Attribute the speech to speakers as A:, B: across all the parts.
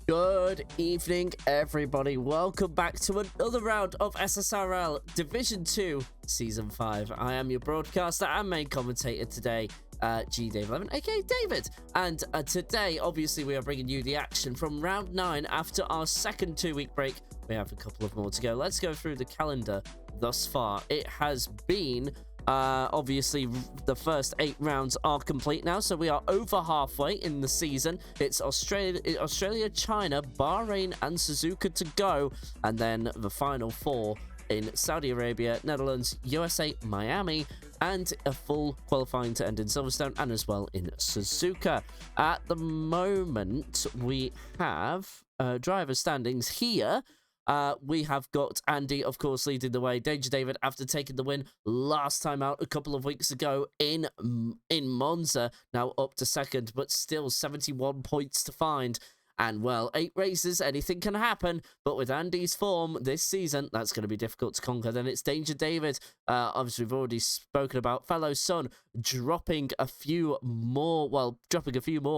A: Good evening, everybody. Welcome back to another round of SSRL Division 2, Season 5. I am your broadcaster and main commentator today, G-Dave11, aka David. And today, obviously, we are bringing you the action from round 9 after our second 2-week break. We have a couple of more to go. Let's go through the calendar thus far. It has been... obviously, the first 8 rounds are complete now, so we are over halfway in the season. It's Australia, China, Bahrain, and Suzuka to go, and then the final 4 in Saudi Arabia, Netherlands, USA, Miami, and a full qualifying to end in Silverstone and as well in Suzuka. At the moment, we have driver standings here. We have got Andy, of course, leading the way. Danger David, after taking the win last time out a couple of weeks ago in Monza, now up to second, but still 71 points to find. And, well, 8 races, anything can happen. But with Andy's form this season, that's going to be difficult to conquer. Then it's Danger David. Obviously, we've already spoken about fellow son dropping a few more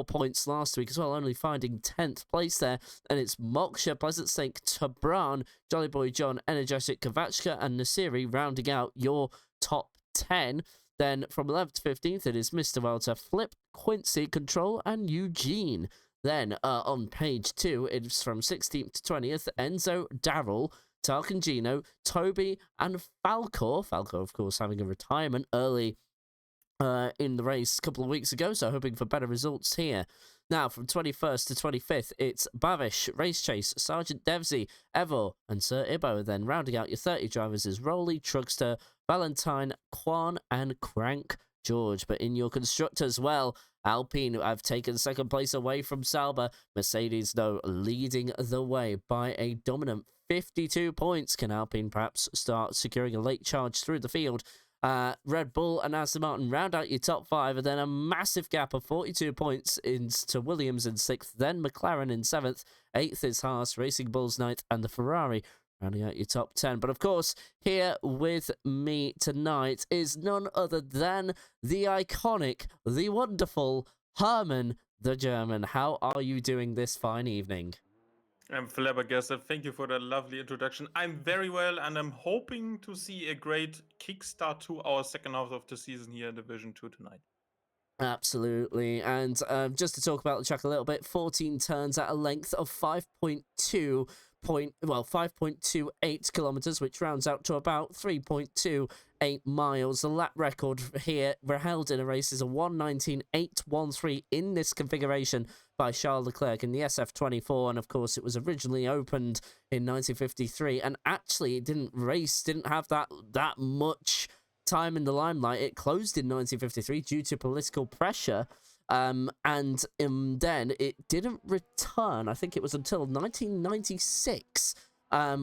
A: points last week as well, only finding 10th place there. And it's Moksha, Pleasant Snake, Tabran, Jolly Boy John, Energetic, Kavachka, and Nasiri rounding out your top 10. Then from 11th to 15th, it is Mr. Welter, Flip, Quincy, Control, and Eugene. Then on page 2, it's from 16th to 20th, Enzo, Daryl, Tarkangino, Toby, and Falcor. Falcor, of course, having a retirement early in the race a couple of weeks ago, so hoping for better results here. Now, from 21st to 25th, it's Bavish, Race Chase, Sergeant Devsy, Evo, and Sir Ibo. Then rounding out your 30 drivers is Rolly, Trugster, Valentine, Quan, and Crank George. But in your constructors, well, Alpine have taken second place away from Sauber. Mercedes, though, leading the way by a dominant 52 points. Can Alpine perhaps start securing a late charge through the field? Red Bull and Aston Martin round out your top 5, and then a massive gap of 42 points into Williams in 6th, then McLaren in 7th, 8th is Haas, Racing Bulls 9th, and the Ferrari rounding out your top 10. But of course, here with me tonight is none other than the iconic, the wonderful Herman the German. How are you doing this fine evening?
B: I'm flabbergasted. Thank you for that lovely introduction. I'm very well, and I'm hoping to see a great kickstart to our second half of the season here in Division 2 tonight.
A: Absolutely. And just to talk about the track a little bit, 14 turns at a length of 5.28 kilometers, which rounds out to about 3.28 miles. The lap record here held in a race is a 1:19.813 in this configuration by Charles Leclerc in the SF24. And of course, it was originally opened in 1953, and actually it didn't have that much time in the limelight. It closed in 1953 due to political pressure, and then it didn't return. I think it was until 1996,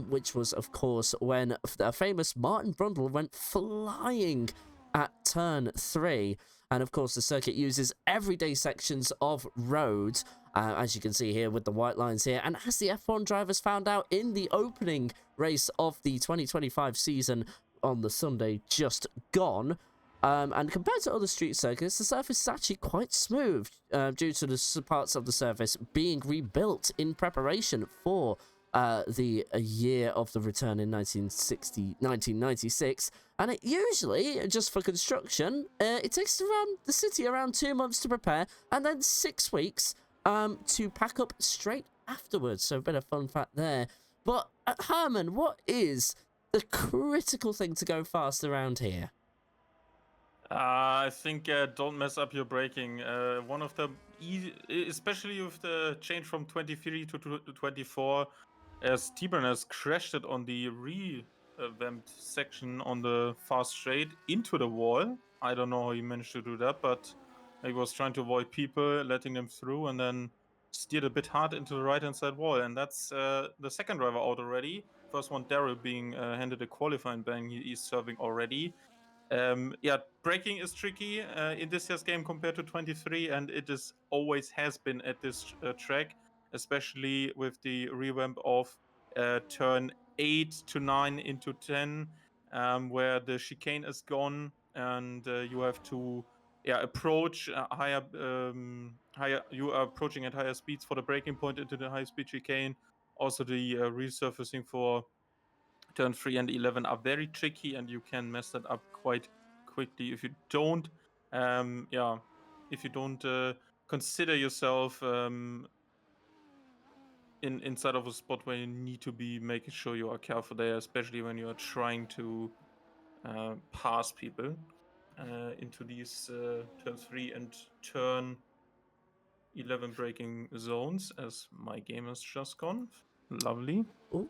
A: which was, of course, when the famous Martin Brundle went flying at turn 3. And of course, the circuit uses everyday sections of road, as you can see here with the white lines here. And as the F1 drivers found out in the opening race of the 2025 season on the Sunday just gone, and compared to other street circuits, the surface is actually quite smooth due to the parts of the surface being rebuilt in preparation for the year of the return in 1996. And it usually, just for construction, it takes around the city around 2 months to prepare, and then 6 weeks to pack up straight afterwards. So a bit of fun fact there. But Herman, what is the critical thing to go fast around here?
B: I think don't mess up your braking. One of the especially with the change from 23 to 24, as T-Burn has crashed it on the revamped section on the fast straight into the wall. I don't know how he managed to do that, but he was trying to avoid people, letting them through, and then steered a bit hard into the right-hand side wall. And that's the second driver out already. First one, Daryl, being handed a qualifying ban. He's serving already. Braking is tricky in this year's game compared to 23, and it always has been at this track, especially with the revamp of turn 8 to 9 into 10, where the chicane is gone, and you have to approach higher. You are approaching at higher speeds for the braking point into the high speed chicane. Also, the resurfacing for turn 3 and 11 are very tricky, and you can mess that up quite quickly if you don't consider yourself inside of a spot where you need to be making sure you are careful there, especially when you are trying to pass people into these turn 3 and turn 11 braking zones, as my game has just gone. Lovely.
A: Ooh.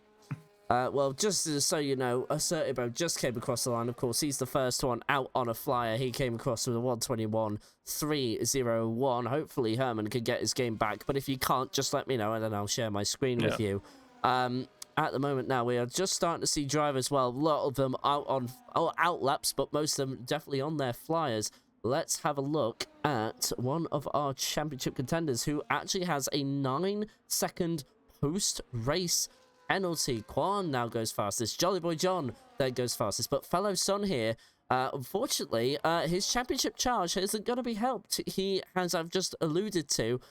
A: Well, just so you know, Assertibo just came across the line. Of course, he's the first one out on a flyer. He came across with a 121.301. Hopefully, Herman can get his game back. But if you can't, just let me know, and then I'll share my screen with you. At the moment now, we are just starting to see drivers, well, a lot of them out on out laps, but most of them definitely on their flyers. Let's have a look at one of our championship contenders who actually has a 9-second post-race penalty. Quan now goes fastest. Jolly Boy John then goes fastest. But fellow Son here, unfortunately, his championship charge isn't going to be helped. He has, I've just alluded to,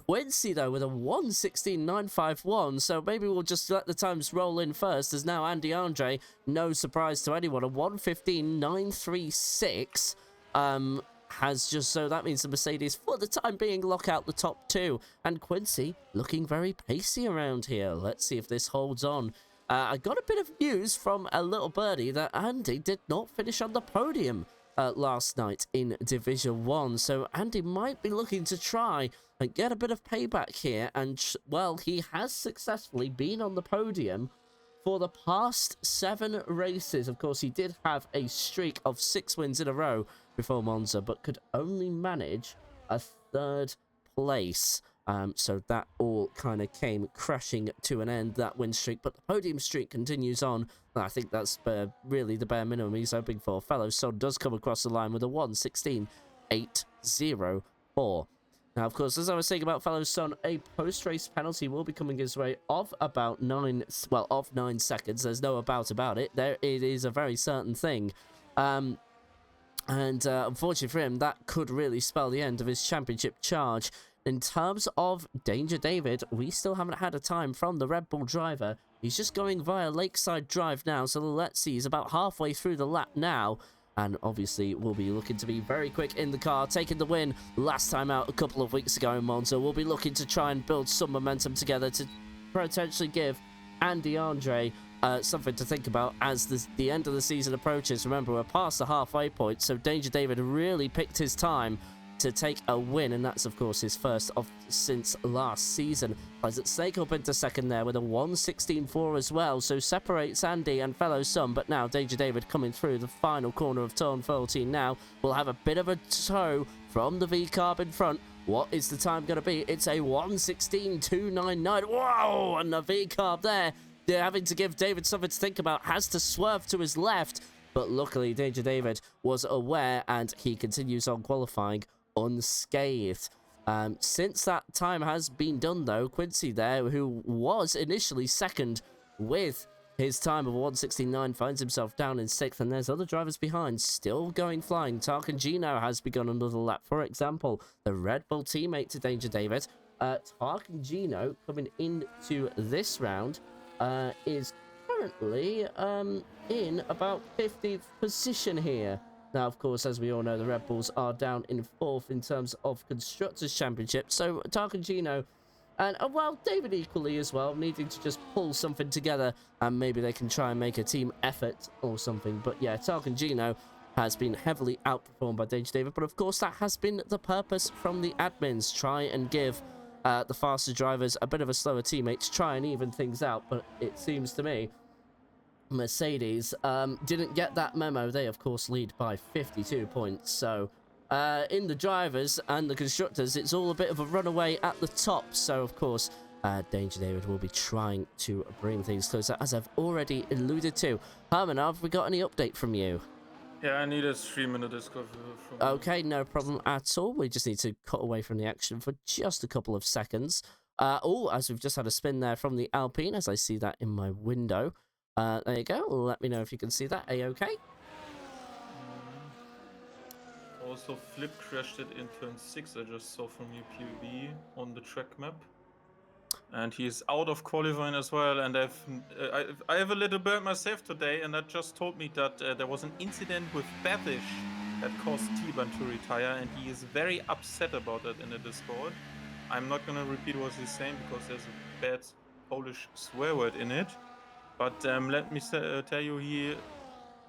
A: Quincy, though, with a 1:16.951, so maybe we'll just let the times roll in first, as now Andy Andre, no surprise to anyone, a 1:15.936, has just, so that means the Mercedes, for the time being, lock out the top two, and Quincy looking very pacey around here. Let's see if this holds on. I got a bit of news from a little birdie that Andy did not finish on the podium last night in Division 1, so Andy might be looking to try and get a bit of payback here, and well, he has successfully been on the podium for the past 7 races. Of course, he did have a streak of 6 wins in a row before Monza, but could only manage a 3rd place. So that all kind of came crashing to an end, that win streak. But the podium streak continues on. I think that's really the bare minimum he's hoping for. Fellow Son does come across the line with a 1:16.804. Now, of course, as I was saying about Fellow Son, a post-race penalty will be coming his way of about 9 seconds. There's no about it. It is a very certain thing. Unfortunately for him, that could really spell the end of his championship charge. In terms of Danger David, we still haven't had a time from the Red Bull driver. He's just going via Lakeside Drive now, so let's see, he's about halfway through the lap now. And obviously, we'll be looking to be very quick in the car, taking the win last time out a couple of weeks ago in Monza. We'll be looking to try and build some momentum together to potentially give Andy Andre something to think about as the end of the season approaches. Remember, we're past the halfway point, so Danger David really picked his time to take a win, and that's of course his first since last season. Pleasant Snake up into second there with a 1:16.4 as well, so separates Andy and Fellow Son. But now Danger David coming through the final corner of turn 14 now will have a bit of a tow from the V-carb in front. What is the time going to be? It's a 1:16.299. Whoa! And the V-carb there, they're having to give David something to think about, has to swerve to his left, but luckily Danger David was aware and he continues on qualifying unscathed. Since that time has been done, though, Quincy there, who was initially second with his time of 1:16.9, finds himself down in 6th, and there's other drivers behind still going flying. Tarkan Gino has begun another lap. For example, the Red Bull teammate to Danger David, Tarkan Gino, coming into this round, is currently in about 15th position here. Now, of course, as we all know, the Red Bulls are down in 4th in terms of Constructors' Championship. So, Tarkan Gino and, well, David equally as well, needing to just pull something together, and maybe they can try and make a team effort or something. But, yeah, Tarkan Gino has been heavily outperformed by Danger David. But, of course, that has been the purpose from the admins. Try and give the faster drivers a bit of a slower teammate to try and even things out. But it seems to me Mercedes didn't get that memo. They, of course, lead by 52 points. So, in the drivers and the constructors, it's all a bit of a runaway at the top. So, of course, Danger David will be trying to bring things closer, as I've already alluded to. Herman, have we got any update from you?
B: Yeah, I need a 3-minute disco from you.
A: Okay, no problem at all. We just need to cut away from the action for just a couple of seconds. As we've just had a spin there from the Alpine, as I see that in my window. There you go. Let me know if you can see that. A-okay?
B: Also, Flip crashed it in turn 6, I just saw from your POV on the track map. And he's out of qualifying as well. And I have a little bird myself today, and that just told me that there was an incident with Babish that caused T-Ban to retire, and he is very upset about that in the Discord. I'm not going to repeat what he's saying because there's a bad Polish swear word in it. But let me tell you, he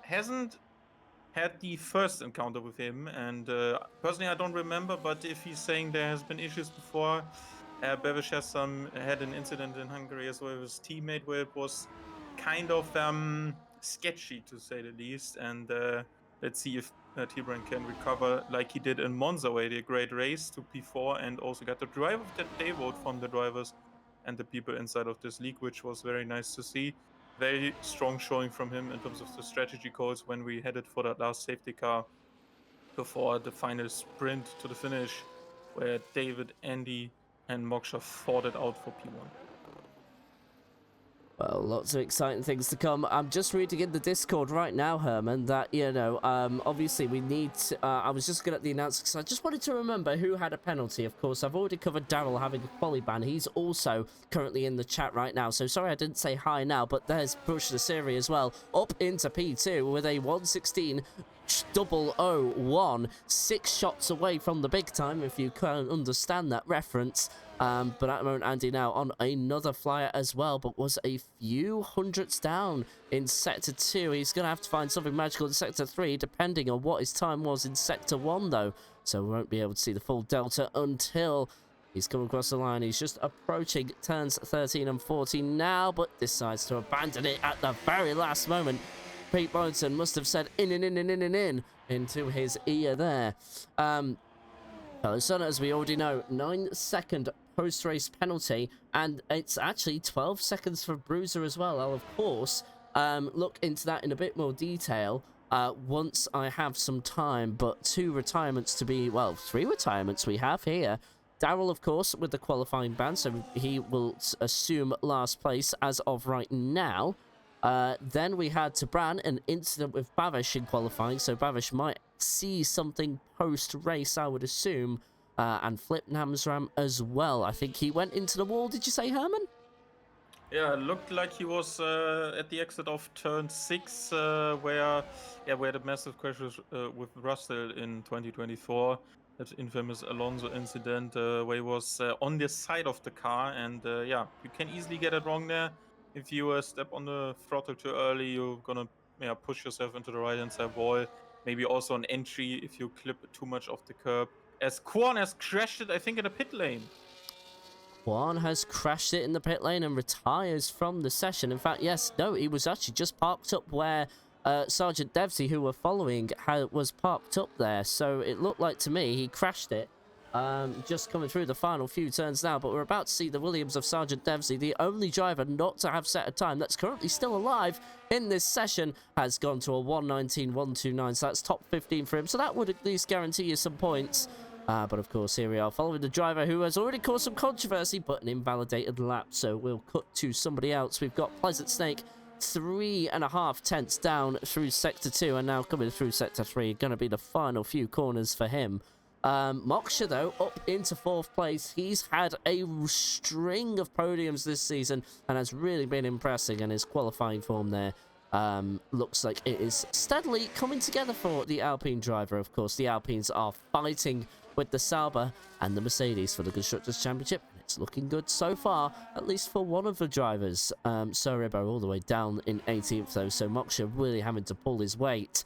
B: hasn't had the first encounter with him, and personally I don't remember, but if he's saying there has been issues before, Bevish had an incident in Hungary as well with his teammate where it was kind of sketchy, to say the least, and let's see if T-Brain can recover like he did in Monza, where he did a great race to P4 and also got the drive of the day vote from the drivers and the people inside of this league, which was very nice to see. Very strong showing from him in terms of the strategy calls when we headed for that last safety car before the final sprint to the finish, where David, Andy, and Moksha fought it out for P1.
A: Well, lots of exciting things to come. I'm just reading in the Discord right now, Herman, that, you know, obviously we need to, I was just going at the announcement because I just wanted to remember who had a penalty. Of course, I've already covered Daryl having a quali ban. He's also currently in the chat right now. So sorry I didn't say hi now, but there's Bruce Nasiri as well, up into P2 with a 116 001, 6 shots away from the big time, if you can understand that reference. But at the moment, Andy now on another flyer as well, but was a few hundredths down in Sector 2. He's going to have to find something magical in Sector 3, depending on what his time was in Sector 1, though. So we won't be able to see the full delta until he's come across the line. He's just approaching turns 13 and 14 now, but decides to abandon it at the very last moment. Pete Boynton must have said in into his ear there. So as we already know, 9-second post-race penalty, and it's actually 12 seconds for Bruiser as well. I'll, of course, look into that in a bit more detail once I have some time, but 2 retirements to be, well, 3 retirements we have here. Daryl, of course, with the qualifying ban, so he will assume last place as of right now. Then we had Tabran, an incident with Bavish in qualifying, so Bavish might see something post-race, I would assume, and Flip Namsram as well. I think he went into the wall, did you say, Herman?
B: Yeah, it looked like he was at the exit of turn 6, where the massive crash was with Russell in 2024. That infamous Alonso incident, where he was on the side of the car, and you can easily get it wrong there. If you step on the throttle too early, you're gonna push yourself into the right-hand side wall. Maybe also an entry if you clip too much off the curb. As Kwon has crashed it, I think, in the pit lane.
A: Juan has crashed it in the pit lane and retires from the session. In fact, yes, no, he was actually just parked up where Sergeant Devsey, who were following, was parked up there. So it looked like to me he crashed it. Just coming through the final few turns now, but we're about to see the Williams of Sergeant Devsey, the only driver not to have set a time that's currently still alive in this session, has gone to a 1:19.129, so that's top 15 for him. So that would at least guarantee you some points. But of course, here we are following the driver who has already caused some controversy, but an invalidated lap. So we'll cut to somebody else. We've got Pleasant Snake 3.5 tenths down through Sector 2 and now coming through Sector 3. Going to be the final few corners for him. Moksha, though, up into 4th place. He's had a string of podiums this season and has really been impressing, and his qualifying form there looks like it is steadily coming together for the Alpine driver. Of course, the Alpines are fighting with the Sauber and the Mercedes for the Constructors' Championship. It's looking good so far, at least for one of the drivers. Sorebo all the way down in 18th, though, so Moksha really having to pull his weight.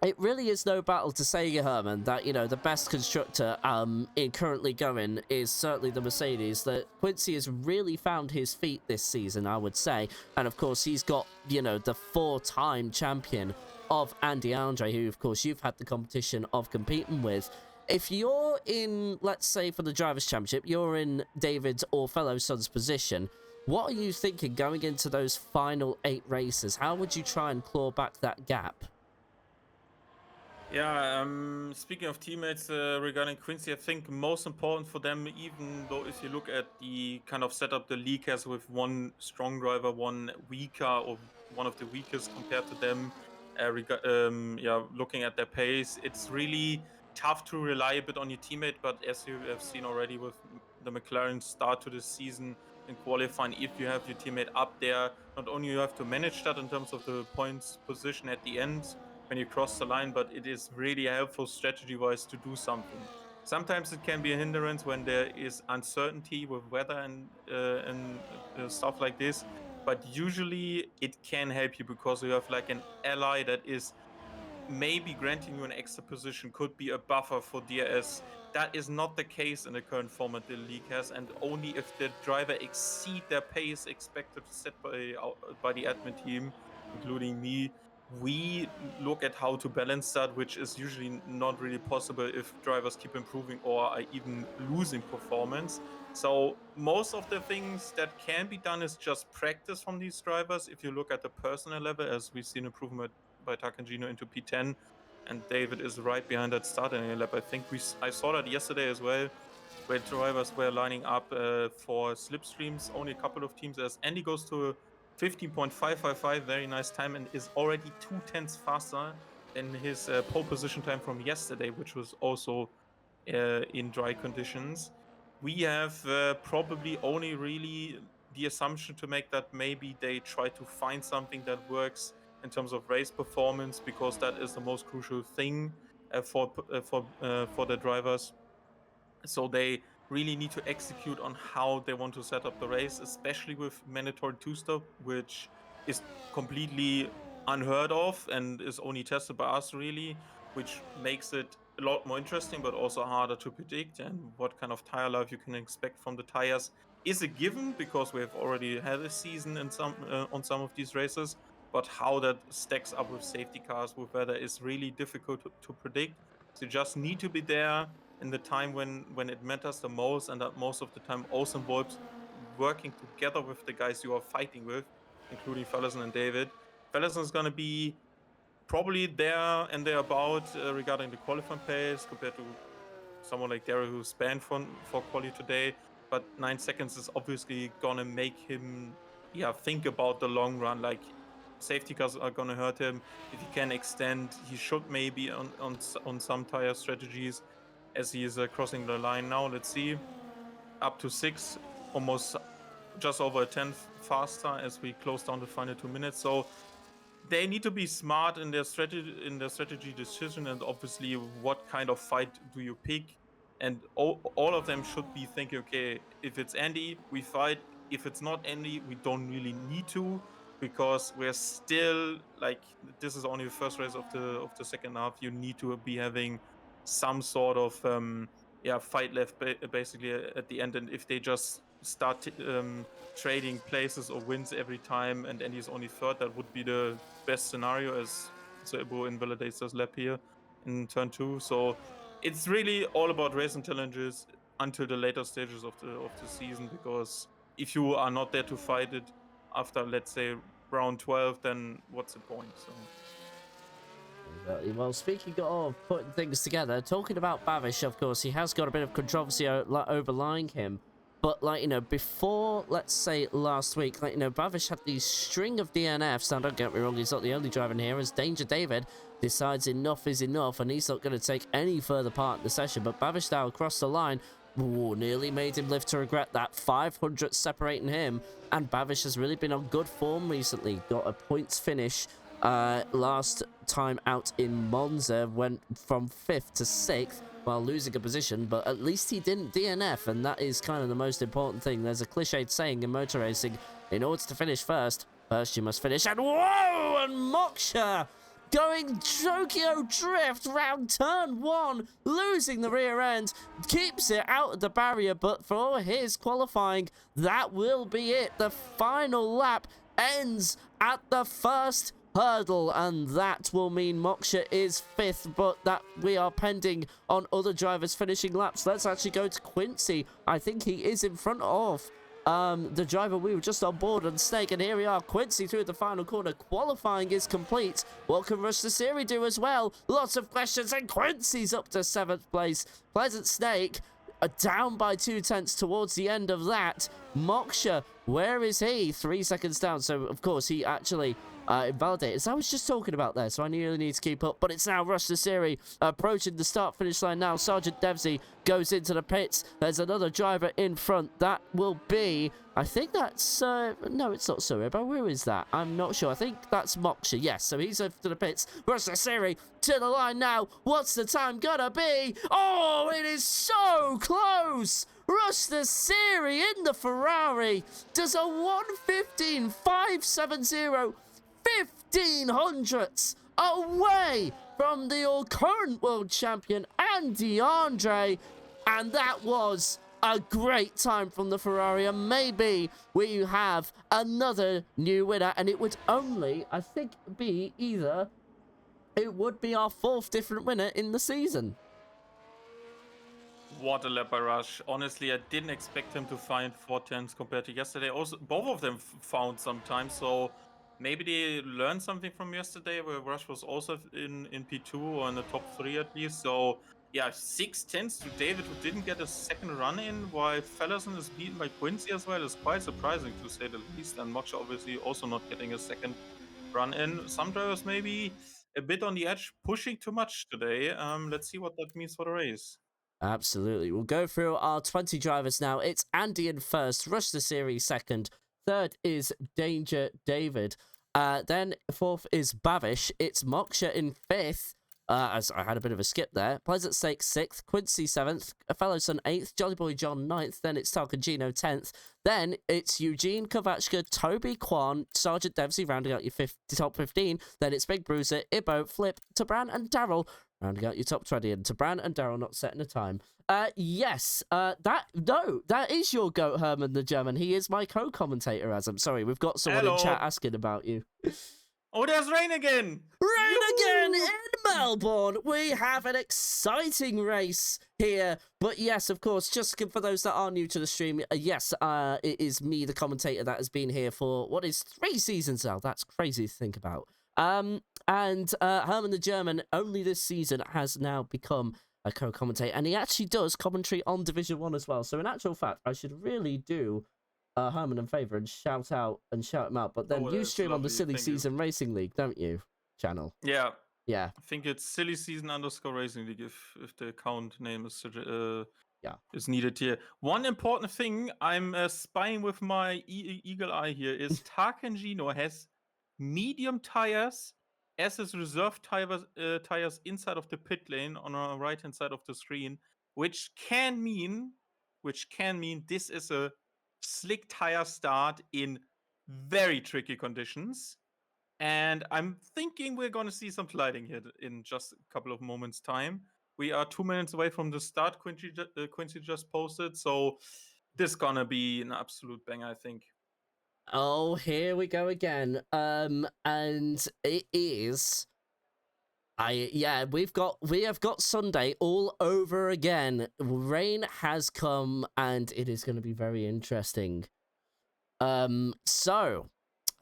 A: It really is no battle to say, Herman, that, you know, the best constructor in currently going is certainly the Mercedes. That Quincy has really found his feet this season, I would say. And, of course, he's got, you know, the 4-time champion of Andy Andre, who, of course, you've had the competition of competing with. If you're in, let's say, for the Drivers' Championship, you're in David's or fellow son's position, what are you thinking going into those final 8 races? How would you try and claw back that gap?
B: Yeah, speaking of teammates, regarding Quincy, I think most important for them, even though if you look at the kind of setup the league has with one strong driver, one weaker, or one of the weakest compared to them, looking at their pace. It's really tough to rely a bit on your teammate, but as you have seen already with the McLaren start to this season in qualifying, if you have your teammate up there, not only you have to manage that in terms of the points position at the end when you cross the line, but it is really a helpful strategy-wise to do something. Sometimes it can be a hindrance when there is uncertainty with weather and stuff like this, but usually it can help you because you have like an ally that is maybe granting you an extra position, could be a buffer for DRS. That is not the case in the current format the league has, and only if the driver exceed their pace expected set by the admin team, including me, we look at how to balance that, which is usually not really possible if drivers keep improving or are even losing performance. So most of the things that can be done is just practice from these drivers. If you look at the personal level, as we've seen improvement by Takangino into P10, and David is right behind that starting lap. I think I saw that yesterday as well, where drivers were lining up for slipstreams. Only a couple of teams, as Andy goes to 15.555, very nice time, and is already 2/10 faster than his pole position time from yesterday, which was also in dry conditions. We have probably only really the assumption to make that maybe they try to find something that works in terms of race performance, because that is the most crucial thing for the drivers. So they really need to execute on how they want to set up the race, especially with mandatory two-stop, which is completely unheard of and is only tested by us really, which makes it a lot more interesting, but also harder to predict. And what kind of tire life you can expect from the tires is a given, because we have already had a season in on some of these races. But how that stacks up with safety cars, with weather, is really difficult to predict. So you just need to be there in the time when it matters the most, and that most of the time also involves working together with the guys you are fighting with, including Fellison and David. Fellison is going to be probably there and thereabout regarding the qualifying pace compared to someone like Derek who spanned for quali today. But 9 seconds is obviously gonna make him think about the long run. Like, safety cars are gonna hurt him. If he can extend, he should maybe on some tire strategies as he is crossing the line now. Let's see, up to 6, almost just over a 10th faster as we close down the final 2 minutes. So they need to be smart in their strategy decision, and obviously what kind of fight do you pick. And all of them should be thinking, okay, if it's Andy, we fight. If it's not Andy, we don't really need to, because we're still like, this is only the first race of the second half. You need to be having some sort of fight left basically at the end. And if they just start trading places or wins every time, and Andy's only third, that would be the best scenario, as Sebo invalidates his lap here in turn 2. So it's really all about race intelligence until the later stages of the season, because if you are not there to fight it after, let's say, round 12, then what's the point? So
A: Well, speaking of putting things together, talking about Bavish, of course, he has got a bit of controversy overlying him. But, like, you know, before, let's say, last week, like, you know, Bavish had these string of DNFs. Now, don't get me wrong, he's not the only driver in here, as Danger David decides enough is enough, and he's not going to take any further part in the session. But Bavish now across the line, nearly made him live to regret that. 500 separating him, and Bavish has really been on good form recently. Got a points finish last time out in Monza, went from 5th to 6th while losing a position, but at least he didn't DNF, and that is kind of the most important thing. There's a cliched saying in motor racing, in order to finish first you must finish. And whoa, and Moksha going Tokyo Drift round turn 1, losing the rear end, keeps it out of the barrier, but for his qualifying, that will be it. The final lap ends at the first hurdle, and that will mean Moksha is 5th, but that we are pending on other drivers finishing laps. Let's actually go to Quincy. I think he is in front of the driver we were just on board on Snake, and here we are, Quincy through the final corner. Qualifying is complete. What can Rush the Series do as well? Lots of questions, and Quincy's up to 7th place. Pleasant Snake down by 2/10 towards the end of that. Moksha, where is he? 3 seconds down. So, of course, he actually invalidated. As I was just talking about there, so I really need to keep up. But it's now Rush the Series approaching the start-finish line now. Sergeant Devsey goes into the pits. There's another driver in front. That will be... I think that's... no, it's not Suriba. Where is that? I'm not sure. I think that's Moksha. Yes, so he's over to the pits. Rush the Series to the line now. What's the time gonna be? Oh, it is so close! Rush the Series in the Ferrari does a 1:15.570, 1500ths away from the current world champion Andy Andre, and that was a great time from the Ferrari, and maybe we have another new winner, and it would only, I think, be either... It would be our 4th different winner in the season.
B: What a lap by Rush. Honestly, I didn't expect him to find 410s compared to yesterday. Also, both of them found some time, so maybe they learned something from yesterday, where Rush was also in P2 or in the top 3 at least. So, yeah, 610s to David, who didn't get a second run in, while Fellerson is beaten by Quincy as well, is quite surprising to say the least. And Moksha obviously also not getting a second run in. Some drivers maybe a bit on the edge, pushing too much today. Let's see what that means for the race.
A: Absolutely. We'll go through our 20 drivers now. It's Andy in first, Rush the Series second, third is Danger David. Then fourth is Bavish. It's Moksha in fifth. As I had a bit of a skip there. Pleasant Stake sixth, Quincy seventh, Fellowson eighth, Jolly Boy John ninth. Then it's Tarkagino 10th. Then it's Eugene Kovachka, Toby Kwan, Sergeant Devsey rounding out your top 15. Then it's Big Bruiser, Ibbo, Flip, Tabran, and Daryl rounding out your top 20. And Tabran and Daryl not setting a time. Yes, that is your goat, Herman the German. He is my co-commentator, as I'm sorry. We've got someone in chat asking about you.
B: Oh, there's rain again!
A: Rain again in Melbourne! We have an exciting race here. But yes, of course, just for those that are new to the stream, yes, it is me, the commentator, that has been here for, what is 3 seasons now? That's crazy to think about. And Herman the German, only this season, has now become a co-commentator. And he actually does commentary on Division 1 as well. So in actual fact, I should really do... Herman in favour and shout him out. But then you stream on the Silly Season Racing League, don't you? Channel.
B: Yeah.
A: Yeah.
B: I think it's Silly Season _ Racing League if the account name is needed here. One important thing I'm spying with my eagle eye here is Tarkangino has medium tires as his reserve tires inside of the pit lane on the right hand side of the screen, which can mean this is a slick tire start in very tricky conditions. And I'm thinking we're going to see some gliding here in just a couple of moments' time. We are 2 minutes away from the start, Quincy just posted. So this is going to be an absolute bang, I think.
A: Oh, here we go again. And it is... we have got Sunday all over again. Rain has come and it is going to be very interesting. So,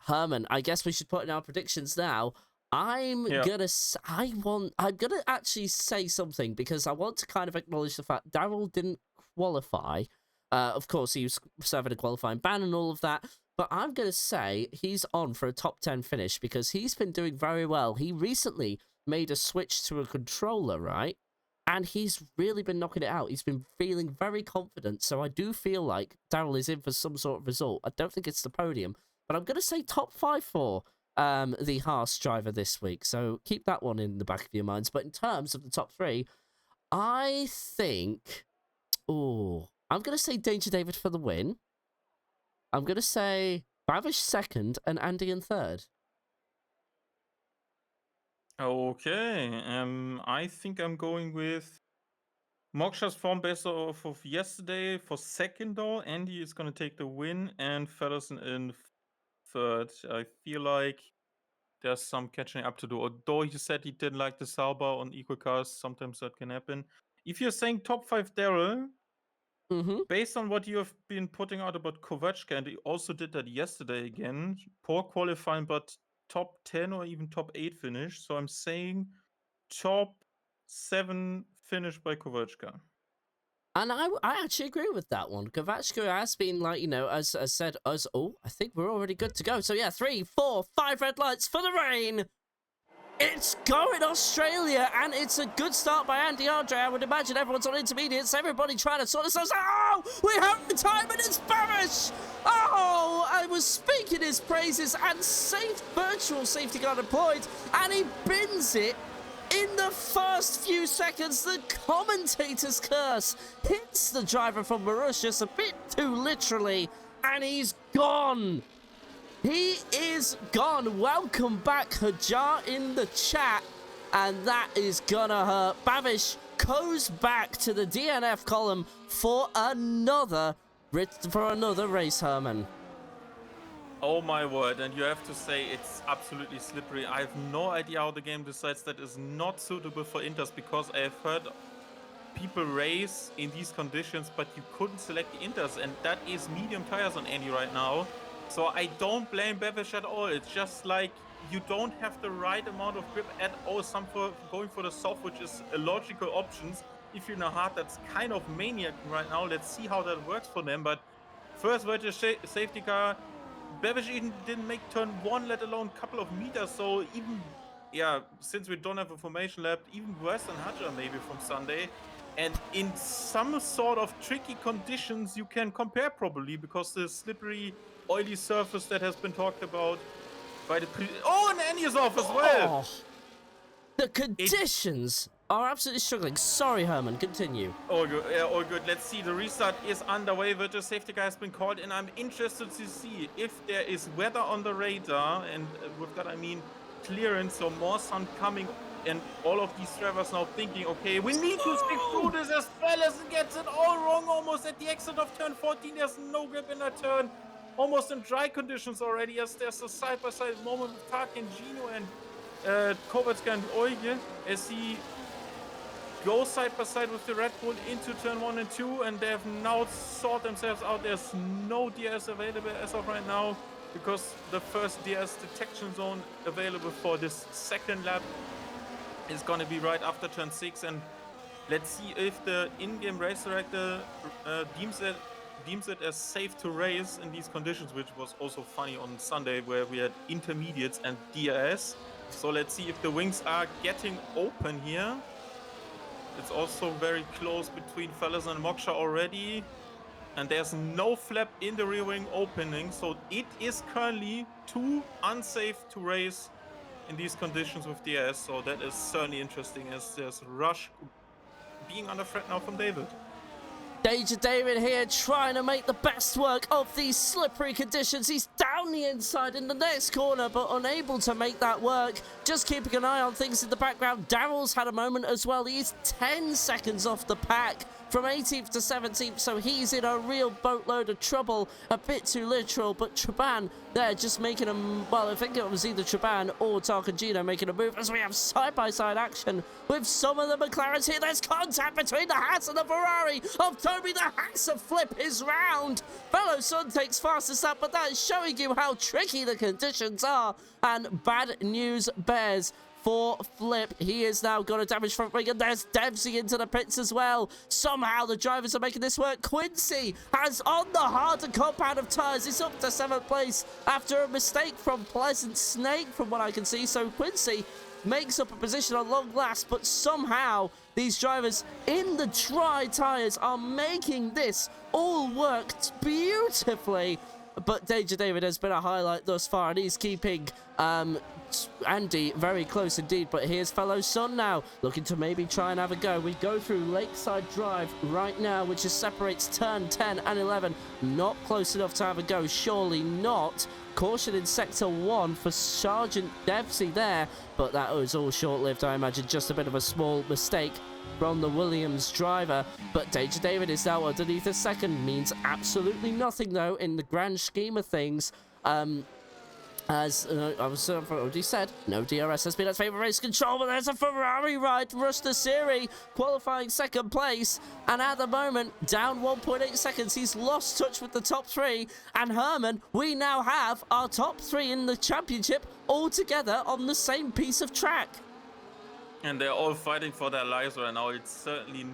A: Herman, I guess we should put in our predictions now. I'm gonna actually say something because I want to kind of acknowledge the fact Daryl didn't qualify. Of course, he was serving a qualifying ban and all of that. But I'm gonna say he's on for a top 10 finish because he's been doing very well. He recently made a switch to a controller, right? And he's really been knocking it out. He's been feeling very confident. So I do feel like Daryl is in for some sort of result. I don't think it's the podium. But I'm going to say top 5 for the Haas driver this week. So keep that one in the back of your minds. But in terms of the top 3, I think... Oh, I'm going to say Danger David for the win. I'm going to say Bavish second and Andy in third.
B: Okay, I think I'm going with Moksha's form based off of yesterday for second though. Andy is going to take the win and Fellowson in third. I feel like there's some catching up to do. Although he said he didn't like the Sauber on equal cars, sometimes that can happen. If you're saying top 5 Daryl, based on what you have been putting out about Kovachka, and he also did that yesterday again, poor qualifying, but top 10 or even top 8 finish. So I'm saying top 7 finish by Kovachka.
A: And I actually agree with that one. Kvachko has been like, you know, as said, I think we're already good to go. So yeah, 3, 4, 5 red lights for the rain. It's going Australia, and it's a good start by Andy Andre. I would imagine everyone's on intermediates. Everybody trying to sort themselves out. Oh, we have the time, and it's Babish. Oh, I was speaking his praises, and virtual safety car deployed, and he bins it in the first few seconds. The commentator's curse hits the driver from Mauritius a bit too literally, and he's gone. He is gone. Welcome back, Hajar, in the chat. And that is gonna hurt. Babish goes back to the DNF column for another race, Herman.
B: Oh my word, and you have to say it's absolutely slippery. I have no idea how the game decides that is not suitable for Inters, because I have heard people race in these conditions, but you couldn't select the Inters, and that is medium tires on Andy right now. So I don't blame Babish at all. It's just like you don't have the right amount of grip at all. Going for the soft, which is a logical option. If you're in a hard, that's kind of maniac right now. Let's see how that works for them. But first virtual safety car, Babish even didn't make turn 1, let alone a couple of meters. So even, yeah, since we don't have a formation lap, even worse than Hajar maybe from Sunday. And in some sort of tricky conditions, you can compare probably, because the slippery, oily surface that has been talked about by the and Andy is off as well.
A: Oh, the conditions are absolutely struggling. Sorry, Herman, continue.
B: All good. Yeah, all good. Let's see. The restart is underway. Virtual safety car has been called, and I'm interested to see if there is weather on the radar, and with that I mean clearance, so more sun coming. And all of these drivers now thinking, okay, we need to stick through this as well as it gets it all wrong almost at the exit of turn 14. There's no grip in that turn. Almost in dry conditions already, as there's a side-by-side moment with Tark and Gino and Kovacs and Euge as he goes side-by-side with the Red Bull into turn 1 and 2, and they have now sorted themselves out. There's no DS available as of right now, because the first DS detection zone available for this second lap is going to be right after turn 6, and let's see if the in-game race director deems it as safe to race in these conditions, which was also funny on Sunday where we had intermediates and DRS. So let's see if the wings are getting open here. It's also very close between Fellas and Moksha already, and there's no flap in the rear wing opening, so it is currently too unsafe to race in these conditions with DRS, so that is certainly interesting, as there's Rush being under threat now from David.
A: David here trying to make the best work of these slippery conditions. He's down the inside in the next corner, but unable to make that work. Just keeping an eye on things in the background. Daryl's had a moment as well. He's 10 seconds off the pack from 18th to 17th, so he's in a real boatload of trouble. A bit too literal, but Traban there just making a, well, I think it was either Traban or Tarkangino making a move, as we have side-by-side action with some of the McLarens here. There's contact between the Haas and the Ferrari of Toby. The Haas flip his round. Fellow Sun takes fastest up, but that is showing you how tricky the conditions are. And bad news bears for Flip. He has now got a damaged front wing, and there's Dempsey into the pits as well. Somehow the drivers are making this work. Quincy has on the harder compound of tyres. It's up to 7th place after a mistake from Pleasant Snake, from what I can see. So Quincy makes up a position on long last, but somehow these drivers in the dry tyres are making this all work beautifully. But David has been a highlight thus far, and he's keeping Andy very close indeed. But here's Fellow Sun now, looking to maybe try and have a go. We go through Lakeside Drive right now, which just separates turn 10 and 11. Not close enough to have a go, surely not. Caution in Sector 1 for Sergeant Dempsey there, but that was all short-lived, I imagine. Just a bit of a small mistake from the Williams driver. But David is now underneath a second. Means absolutely nothing, though, in the grand scheme of things. As I was already said, no DRS has been its favourite race control, but there's a Ferrari ride. Rush the Siri qualifying second place, and at the moment down 1.8 seconds. He's lost touch with the top 3, and Herman, we now have our top 3 in the championship all together on the same piece of track.
B: And they're all fighting for their lives right now. It's certainly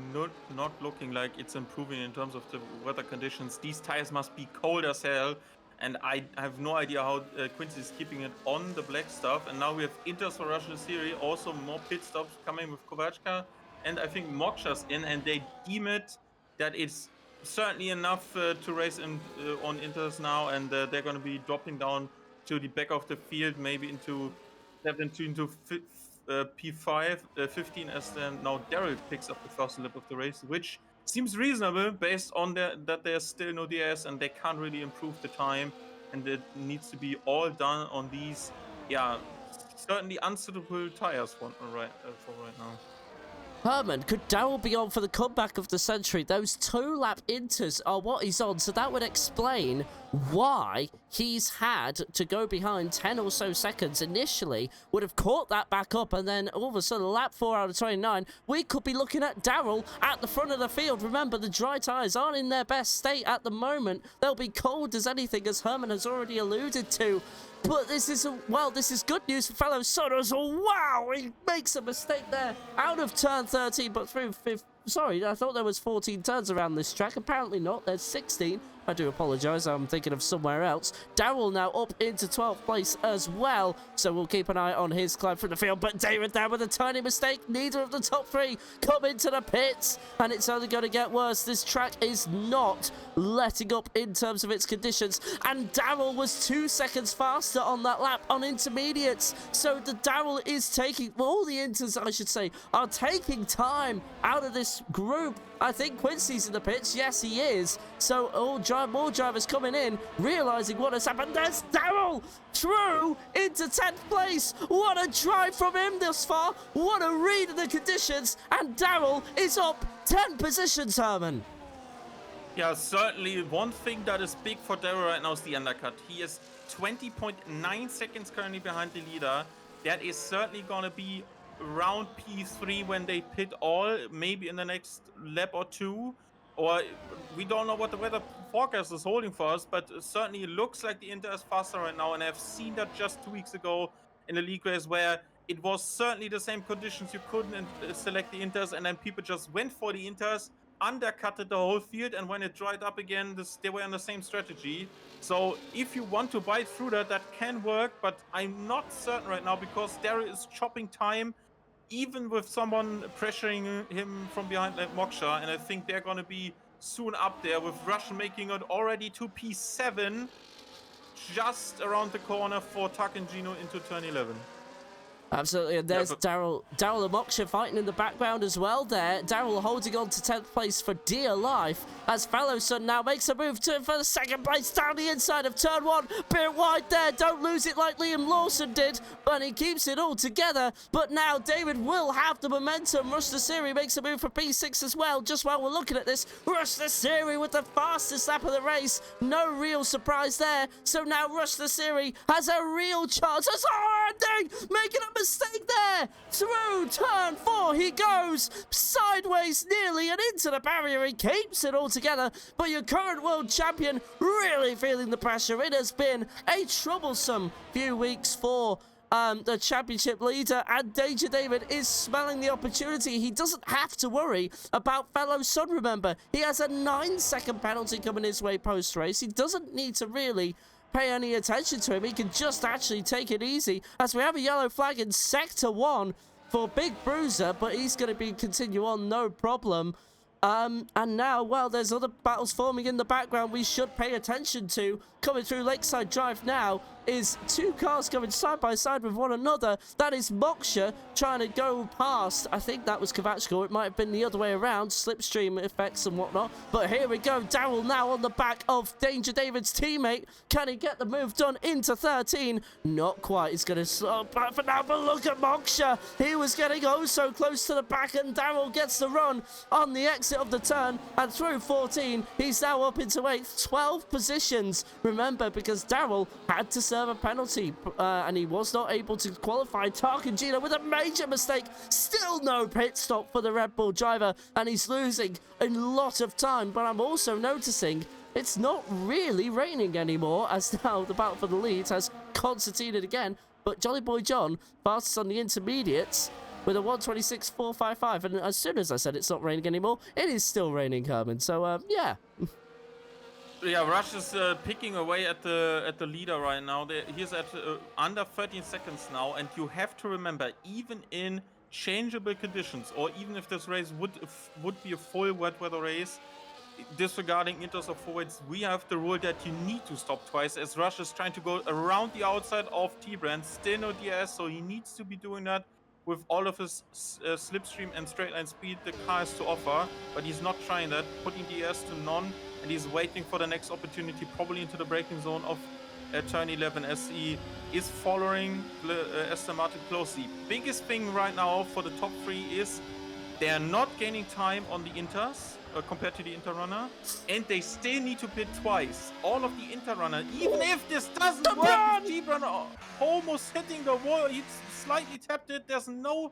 B: not looking like it's improving in terms of the weather conditions. These tires must be cold as hell. And I have no idea how Quincy is keeping it on the black stuff. And now we have Inters for Russian Series. Also more pit stops coming with Kovachka. And I think Moksha's in. And they deem it that it's certainly enough to race on Inters now. And they're going to be dropping down to the back of the field, maybe into 17 to P5, 15, as then now Daryl picks up the first lap of the race, which seems reasonable based on that there's still no DRS and they can't really improve the time, and it needs to be all done on these, certainly unsuitable tires for right now.
A: Herman, could Daryl be on for the comeback of the century? Those 2-lap inters are what he's on, so that would explain why he's had to go behind 10 or so seconds initially, would have caught that back up, and then all of a sudden, lap 4 out of 29, we could be looking at Daryl at the front of the field. Remember, the dry tyres aren't in their best state at the moment. They'll be cold as anything, as Herman has already alluded to. But this is good news for fellow Sonos. Oh, wow, he makes a mistake there out of turn 13, but through 5th. Sorry, I thought there was 14 turns around this track. Apparently not. There's 16. I do apologise. I'm thinking of somewhere else. Daryl now up into 12th place as well. So we'll keep an eye on his climb from the field. But David there with a tiny mistake. Neither of the top 3 come into the pits. And it's only going to get worse. This track is not letting up in terms of its conditions. And Daryl was 2 seconds faster on that lap on intermediates. So the Daryl is taking, well, all the inters, I should say, are taking time out of this group. I think Quincy's in the pits. Yes, he is. So more drivers coming in, realising what has happened. There's Daryl through into 10th place. What a drive from him thus far. What a read of the conditions. And Daryl is up 10 positions, Herman.
B: Yeah, certainly one thing that is big for Daryl right now is the undercut. He is 20.9 seconds currently behind the leader. That is certainly going to be around P3 when they pit all, maybe in the next lap or 2. Or we don't know what the weather forecast is holding for us, but certainly it looks like the Inter is faster right now. And I've seen that just 2 weeks ago in the league race where it was certainly the same conditions. You couldn't select the Inters, and then people just went for the Inters, undercutted the whole field, and when it dried up again, they were on the same strategy. So if you want to bite through that can work, but I'm not certain right now because Daryl is chopping time, even with someone pressuring him from behind like Moksha, and I think they're going to be soon up there with Russian making it already to P7, just around the corner for Tak and Gino into turn 11.
A: Absolutely, and there's Daryl and Moksha fighting in the background as well there. Daryl holding on to 10th place for dear life as Fellowson now makes a move for the 2nd place down the inside of turn 1. Bit wide there, don't lose it like Liam Lawson did, but he keeps it all together. But now David will have the momentum. Rush the Series makes a move for P6 as well. Just while we're looking at this, Rush the Series with the fastest lap of the race. No real surprise there. So now Rush the Series has a real chance. Making a mistake there. Through turn 4 he goes, sideways nearly and into the barrier. He keeps it all together, but your current world champion really feeling the pressure. It has been a troublesome few weeks for the championship leader, and Danger David is smelling the opportunity. He doesn't have to worry about fellow Son, remember. He has a 9-second penalty coming his way post-race. He doesn't need to really pay any attention to him. He can just actually take it easy as we have a yellow flag in sector 1 for Big Bruiser, but he's going to continue on, no problem. And now, well, there's other battles forming in the background we should pay attention to. Coming through Lakeside Drive now is 2 cars going side by side with one another. That is Moksha trying to go past, I think that was Kovachka. It might have been the other way around, slipstream effects and whatnot. But here we go, Daryl now on the back of Danger David's teammate. Can he get the move done into 13? Not quite. He's going to slow back for now, but look at Moksha. He was getting oh so close to the back, and Daryl gets the run on the exit of the turn, and through 14 he's now up into 8th, 12 positions, remember, because Daryl had to serve a penalty and he was not able to qualify. Tarkangino with a major mistake, still no pit stop for the Red Bull driver, and he's losing a lot of time. But I'm also noticing it's not really raining anymore, as now the battle for the lead has concertinaed again. But Jolly Boy John, fastest on the intermediates, with a 126.455. And as soon as I said it's not raining anymore, it is still raining, Herman. So, yeah.
B: Yeah, Rush is picking away at the leader right now. He's at under 13 seconds now, and you have to remember, even in changeable conditions, or even if this race would be a full wet weather race, disregarding inters or forwards, we have the rule that you need to stop twice, as Rush is trying to go around the outside of T-Brand. Still no DS, so he needs to be doing that with all of his slipstream and straight line speed the car has to offer, but he's not trying that, putting DS to none, and he's waiting for the next opportunity, probably into the braking zone of turn 11, as he is following Aston Martin closely. Biggest thing right now for the top three is they're not gaining time on the inters compared to the inter runner, and they still need to pit twice. All of the inter runner, even if this doesn't work, T-Brand almost hitting the wall, he's slightly tapped it, there's no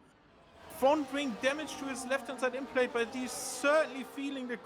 B: front ring damage to his left hand side in plate, but he's certainly feeling the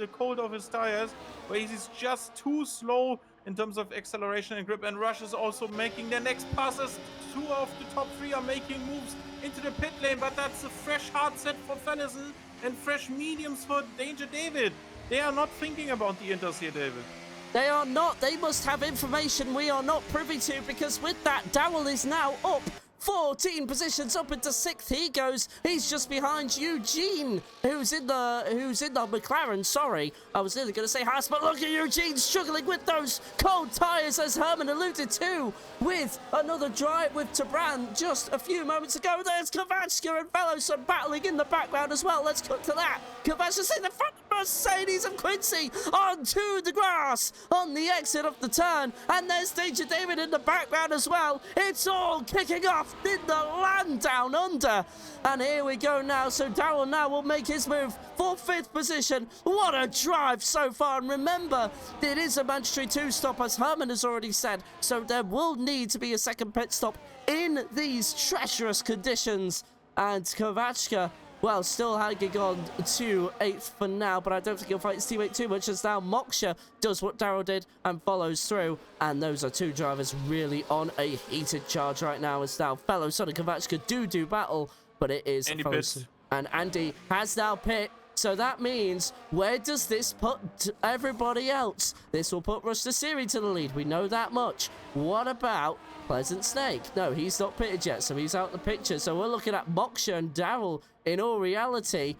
B: cold of his tires, where he's just too slow in terms of acceleration and grip. And Rush is also making their next passes. Two of the top three are making moves into the pit lane, but that's a fresh hard set for Fellison and fresh mediums for Danger David. They are not thinking about the inters here, David.
A: They are not. They must have information we are not privy to, because with that, Darrell is now up 14 positions up into 6th. He goes. He's just behind Eugene, who's in the McLaren. Sorry, I was nearly going to say Haas, but look at Eugene struggling with those cold tires, as Herman alluded to, with another drive with Tabran just a few moments ago. There's Kavachka and Fellowson battling in the background as well. Let's cut to that. Kavachka's in the front. Mercedes and Quincy onto the grass on the exit of the turn, and there's Danger David in the background as well. It's all kicking off in the land down under, and here we go now. So Darrell now will make his move for 5th position. What a drive so far, and remember, it is a mandatory 2-stop, as Herman has already said, so there will need to be a second pit stop in these treacherous conditions. And Kavachka, well, still hanging on to 8th for now, but I don't think he'll fight his teammate too much, as now Moksha does what Darrell did and follows through. And those are two drivers really on a heated charge right now, as now fellow Sonic Kavachka do battle, but it is
B: Andy
A: close. And Andy has now pit. So that means, where does this put everybody else? This will put Rush Siri to the lead. We know that much. What about Pleasant Snake? No, he's not pitted yet, so he's out the picture. So we're looking at Moksha and Darrell. In all reality,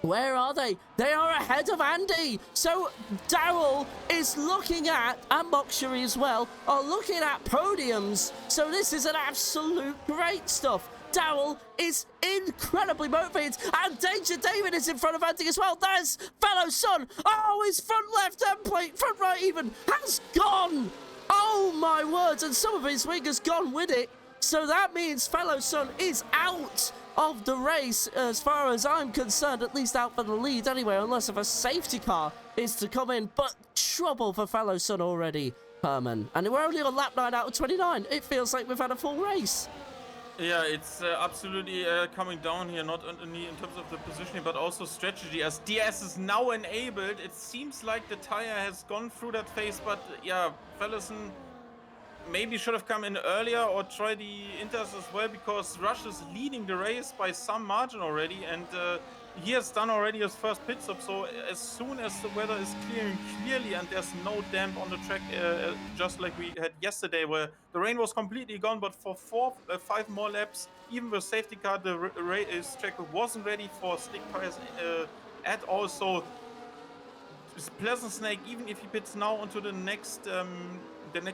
A: where are they? They are ahead of Andy. So Darrell is looking at, and Moksha as well, are looking at podiums. So this is an absolute great stuff. Darrell is incredibly motivated, and Danger David is in front of Andy as well. There's fellow son. Oh, his front left end plate, front right even, has gone. Oh my words, and some of his wing has gone with it. So that means fellow son is out of the race, as far as I'm concerned, at least out for the lead anyway, unless if a safety car is to come in. But trouble for fellow son already, Herman. And we're only on lap 9 out of 29. It feels like we've had a full race.
B: Yeah, it's absolutely coming down here, not only in terms of the positioning, but also strategy. As DS is now enabled, it seems like the tire has gone through that phase, but yeah, Fellison maybe should have come in earlier or try the inters as well, because Rush is leading the race by some margin already, and he has done already his first pit stop. So as soon as the weather is clearing clearly and there's no damp on the track, just like we had yesterday, where the rain was completely gone, but for 5 more laps, even with safety car, the race track wasn't ready for slick tires at all. So Pleasant Snake, even if he pits now onto the next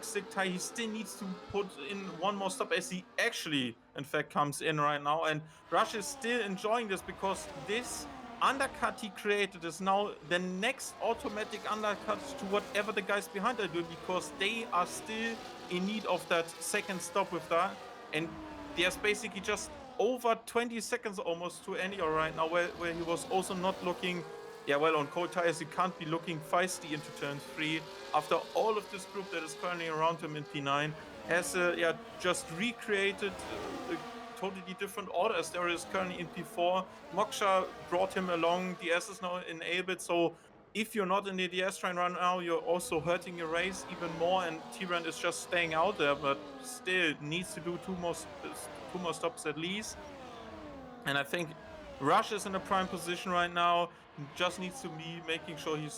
B: slick tire, he still needs to put in one more stop, as he actually in fact comes in right now. And Rush is still enjoying this, because this undercut he created is now the next automatic undercut to whatever the guys behind are doing, because they are still in need of that second stop with that. And there's basically just over 20 seconds almost to Andy right now, where he was also not looking, yeah, well, on cold tires, he can't be looking feisty into turn 3 after all of this group that is currently around him in P9 has just recreated a totally different order as there is currently in P4. Moksha brought him along, DS is now enabled, so if you're not in the DS train right now, you're also hurting your race even more, and T-Brand is just staying out there, but still needs to do two more stops at least. And I think Rush is in a prime position right now. Just needs to be making sure he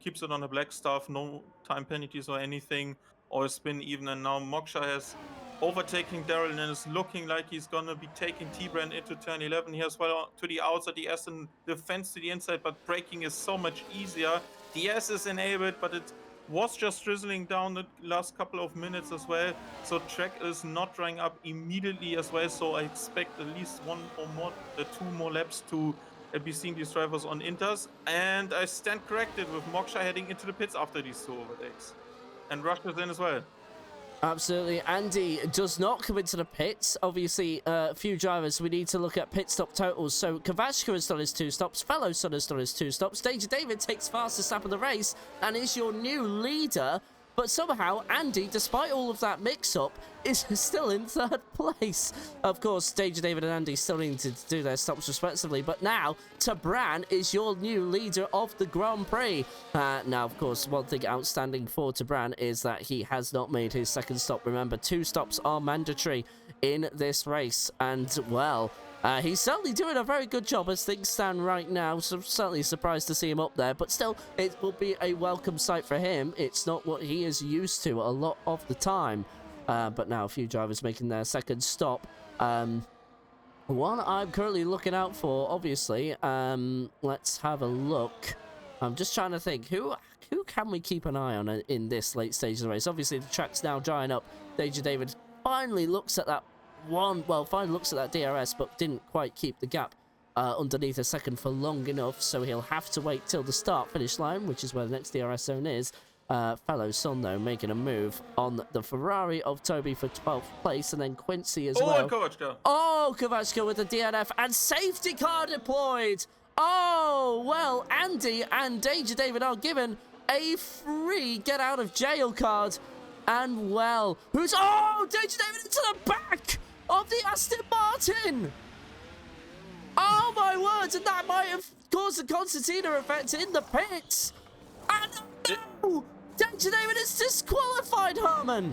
B: keeps it on the black stuff, no time penalties or anything, or a spin even. And now Moksha has overtaking Daryl and is looking like he's gonna be taking T-Brand into turn 11 here as well to the outside. The S and defense to the inside, but braking is so much easier. The S is enabled, but it was just drizzling down the last couple of minutes as well. So track is not drying up immediately as well. So I expect at least two more laps to be seeing these drivers on Inters. And I stand corrected with Moksha heading into the pits after these two overtakes. And Rush is in as well.
A: Absolutely. Andy does not come into the pits. Obviously, a few drivers, we need to look at pit stop totals. So Kavachka has done his 2 stops. Fellowson has done his 2 stops. Danger David takes fastest lap of the race and is your new leader. But somehow, Andy, despite all of that mix-up, is still in 3rd place. Of course, Danger David and Andy still need to do their stops respectively. But now, Tabran is your new leader of the Grand Prix. Now, of course, one thing outstanding for Tabran is that he has not made his 2nd stop. Remember, 2 stops are mandatory in this race. And, well, he's certainly doing a very good job as things stand right now, so certainly surprised to see him up there, but still, it will be a welcome sight for him. It's not what he is used to a lot of the time, but now a few drivers making their 2nd stop. One I'm currently looking out for, obviously, let's have a look. I'm just trying to think, who can we keep an eye on in this late stage of the race? Obviously, the track's now drying up. Danger David finally looks at that finally looks at that DRS, but didn't quite keep the gap underneath a 2nd for long enough, so he'll have to wait till the start-finish line, which is where the next DRS zone is. Fellowson, though, making a move on the Ferrari of Toby for 12th place, and then Quincy as well.
B: And Kavachka.
A: Oh, Kavachka with the DNF, and safety car deployed! Oh, well, Andy and Danger David are given a free get-out-of-jail card. And, well, oh, Danger David into the back of the Aston Martin! Oh, my words, and that might have caused a concertina effect in the pits. And, no! Danger David is disqualified, Herman!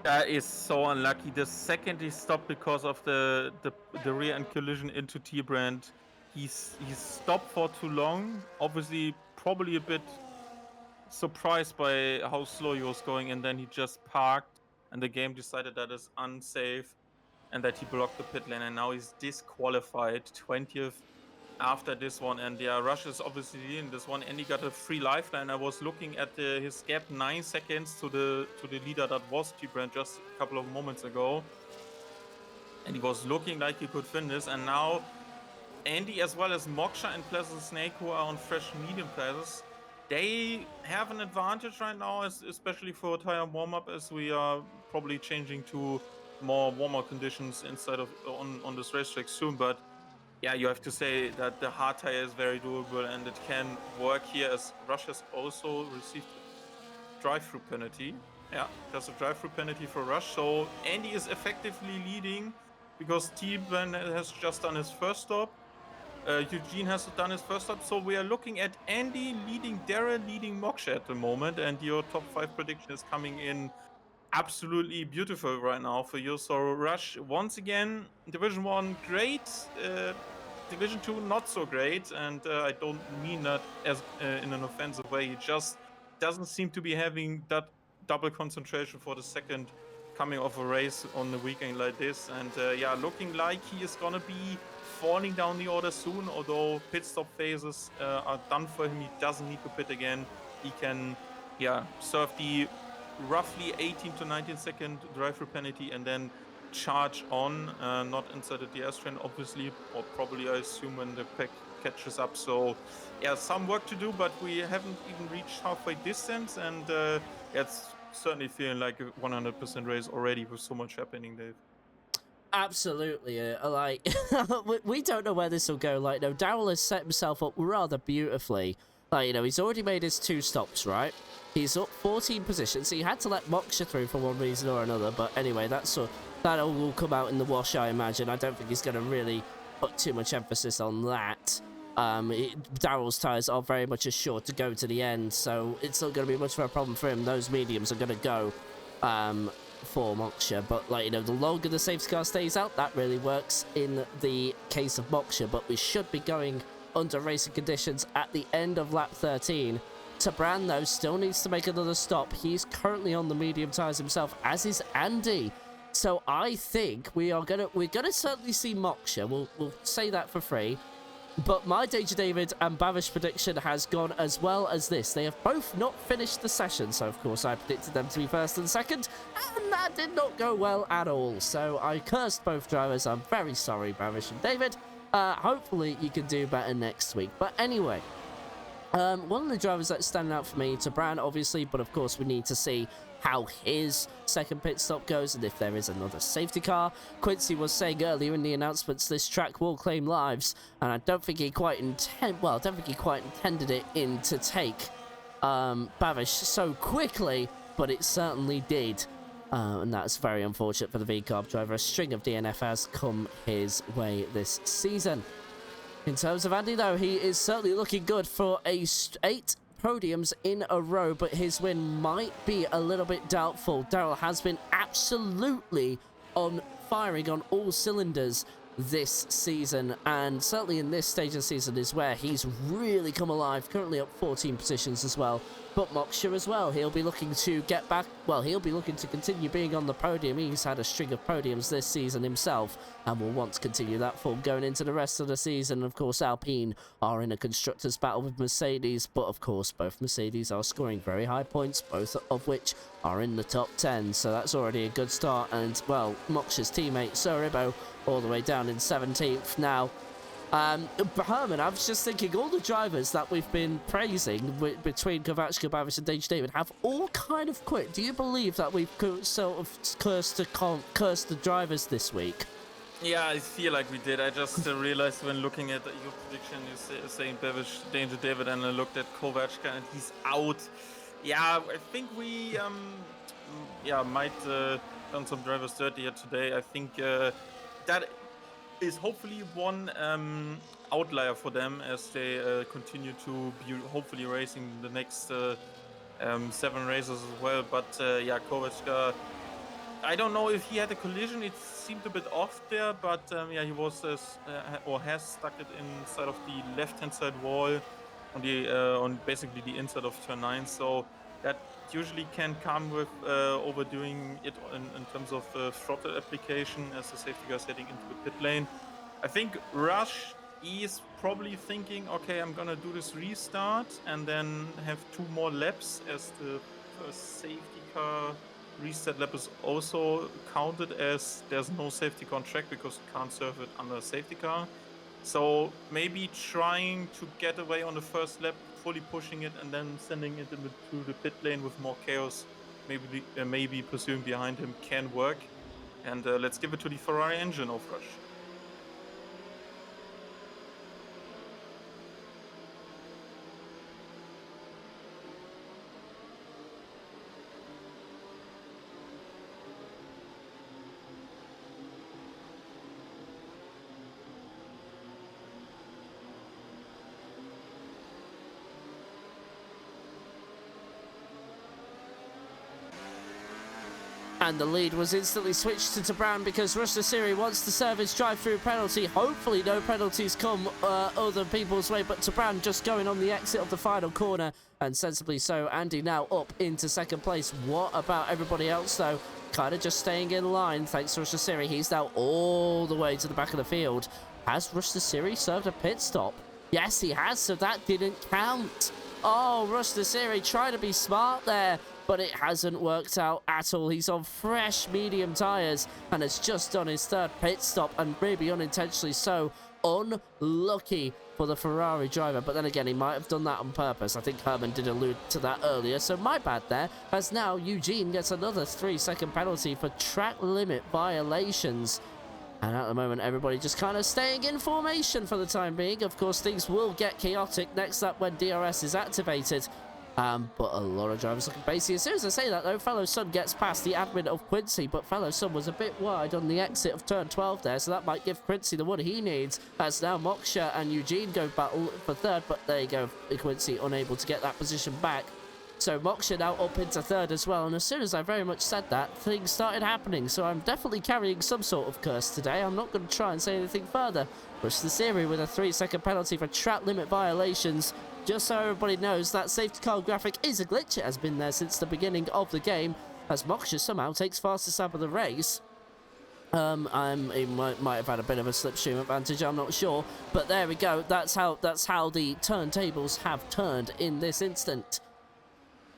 B: That is so unlucky. The second he stopped because of the rear end collision into T-Brand, he stopped for too long. Obviously, probably a bit surprised by how slow he was going, and then he just parked, and the game decided that is unsafe and that he blocked the pit lane, and now he's disqualified 20th after this one. And yeah, Rush is obviously in this one, and he got a free lifeline. I was looking at his gap, 9 seconds to the leader that was T-Brand just a couple of moments ago, and he was looking like he could finish. And now Andy as well as Moksha and Pleasant Snake, who are on fresh medium tires, they have an advantage right now, especially for tire warm-up, as we are probably changing to more warmer conditions inside of on this racetrack soon. But yeah, you have to say that the hard tire is very doable and it can work here, as Rush has also received a drive-through penalty. Yeah, there's a drive-through penalty for Rush. So Andy is effectively leading because T-Ben has just done his 1st stop. Eugene has done his 1st stop, so we are looking at Andy leading Darren, leading Moksha at the moment, and your top 5 prediction is coming in absolutely beautiful right now for you. So Rush, once again, Division 1 great, Division 2 not so great, and I don't mean that as in an offensive way. He just doesn't seem to be having that double concentration for the second coming of a race on the weekend like this. And yeah, looking like he is gonna be falling down the order soon, although pit stop phases are done for him. He doesn't need to pit again. He can, yeah, serve the roughly 18 to 19 second drive-through penalty and then charge on, not inside the DS train, obviously, or probably, I assume, when the pack catches up. So yeah, some work to do, but we haven't even reached halfway distance, and it's certainly feeling like a 100% race already with so much happening, Dave.
A: Absolutely, like, we don't know where this will go. Like, no, Daryl has set himself up rather beautifully. Like, you know, he's already made his 2 stops, right? He's up 14 positions, so he had to let Moksha through for one reason or another. But anyway, that all will come out in the wash, I imagine. I don't think he's going to really put too much emphasis on that. Daryl's tyres are very much assured to go to the end, so it's not going to be much of a problem for him. Those mediums are going to go for Moksha, but like, you know, the longer the safety car stays out, that really works in the case of Moksha. But we should be going under racing conditions at the end of lap 13. Tabran, though, still needs to make another stop. He's currently on the medium tires himself, as is Andy. So I think we're gonna certainly see Moksha. We'll say that for free. But my Danger David and Bavish prediction has gone as well as this. They have both not finished the session, so of course I predicted them to be first and second, and that did not go well at all. So I cursed both drivers. I'm very sorry, Bavish and David. Hopefully you can do better next week. But anyway, one of the drivers that's standing out for me, Tabran, obviously, but of course we need to see how his second pit stop goes and if there is another safety car. Quincy was saying earlier in the announcements this track will claim lives, and I don't think he quite intended it in to take Bavish so quickly, but it certainly did. And that's very unfortunate for the V-Carb driver. A string of DNF has come his way this season. In terms of Andy, though, he is certainly looking good for 8 podiums in a row, but his win might be a little bit doubtful. Daryl has been absolutely firing on all cylinders this season, and certainly in this stage of the season is where he's really come alive, currently up 14 positions as well. But Moksha as well, he'll be looking to get back, well, he'll be looking to continue being on the podium. He's had a string of podiums this season himself, and will want to continue that form going into the rest of the season. Of course, Alpine are in a constructors battle with Mercedes, but of course both Mercedes are scoring very high points, both of which are in the top 10, so that's already a good start. And well, Moksha's teammate Soribo all the way down in 17th now. Herman, I was just thinking, all the drivers that we've been praising between Kovachka, Bavish and Danger David have all kind of quit. Do you believe that we've sort of cursed the drivers this week?
B: Yeah, I feel like we did. I just realized when looking at your prediction, you're saying Bavish, Danger David, and I looked at Kovachka and he's out. Yeah, I think we might done some drivers dirty here today. I think that is hopefully one outlier for them as they continue to be hopefully racing the next 7 races as well. But yeah, Kovachka, I don't know if he had a collision. It seemed a bit off there, but yeah, he was or has stuck it inside of the left-hand side wall on the on basically the inside of turn 9. So that usually can come with overdoing it in terms of throttle application as the safety car is heading into the pit lane. I think Rush is probably thinking, okay, I'm gonna do this restart and then have 2 more laps, as the first safety car reset lap is also counted as there's no safety car on track because you can't serve it under a safety car. So maybe trying to get away on the first lap, fully pushing it, and then sending it through the pit lane with more chaos, maybe pursuing behind him can work. And let's give it to the Ferrari engine of Rush.
A: And the lead was instantly switched to Tabran because Rush Nassiri wants to serve his drive-through penalty. Hopefully no penalties come other people's way, but Tabran just going on the exit of the final corner, and sensibly so. Andy now up into second place. What about everybody else, though? Kind of just staying in line, thanks to Rush Nassiri. He's now all the way to the back of the field. Has Rush Nassiri served a pit stop? Yes, he has, so that didn't count. Oh, Rush Nassiri trying to be smart there, but it hasn't worked out at all. He's on fresh medium tyres and has just done his 3rd pit stop, and maybe unintentionally so. Unlucky for the Ferrari driver, but then again, he might have done that on purpose. I think Herman did allude to that earlier, so my bad there, as now Eugene gets another 3-second penalty for track limit violations. And at the moment, everybody just kind of staying in formation for the time being. Of course, things will get chaotic next up when DRS is activated. But a lot of drivers looking pacey. As soon as I say that, though, Fellow Sun gets past the admin of Quincy, but Fellow Sun was a bit wide on the exit of turn 12 there, so that might give Quincy the one he needs, as now Moksha and Eugene go battle for 3rd, but there you go, Quincy unable to get that position back. So Moksha now up into third as well, and as soon as I very much said that, things started happening. So I'm definitely carrying some sort of curse today. I'm not going to try and say anything further. Rush the series with a 3-second penalty for track limit violations. Just so everybody knows, that safety car graphic is a glitch. It has been there since the beginning of the game, as Moksha somehow takes fastest lap of the race. He might have had a bit of a slipstream advantage, I'm not sure, but there we go. That's how the turntables have turned in this instant.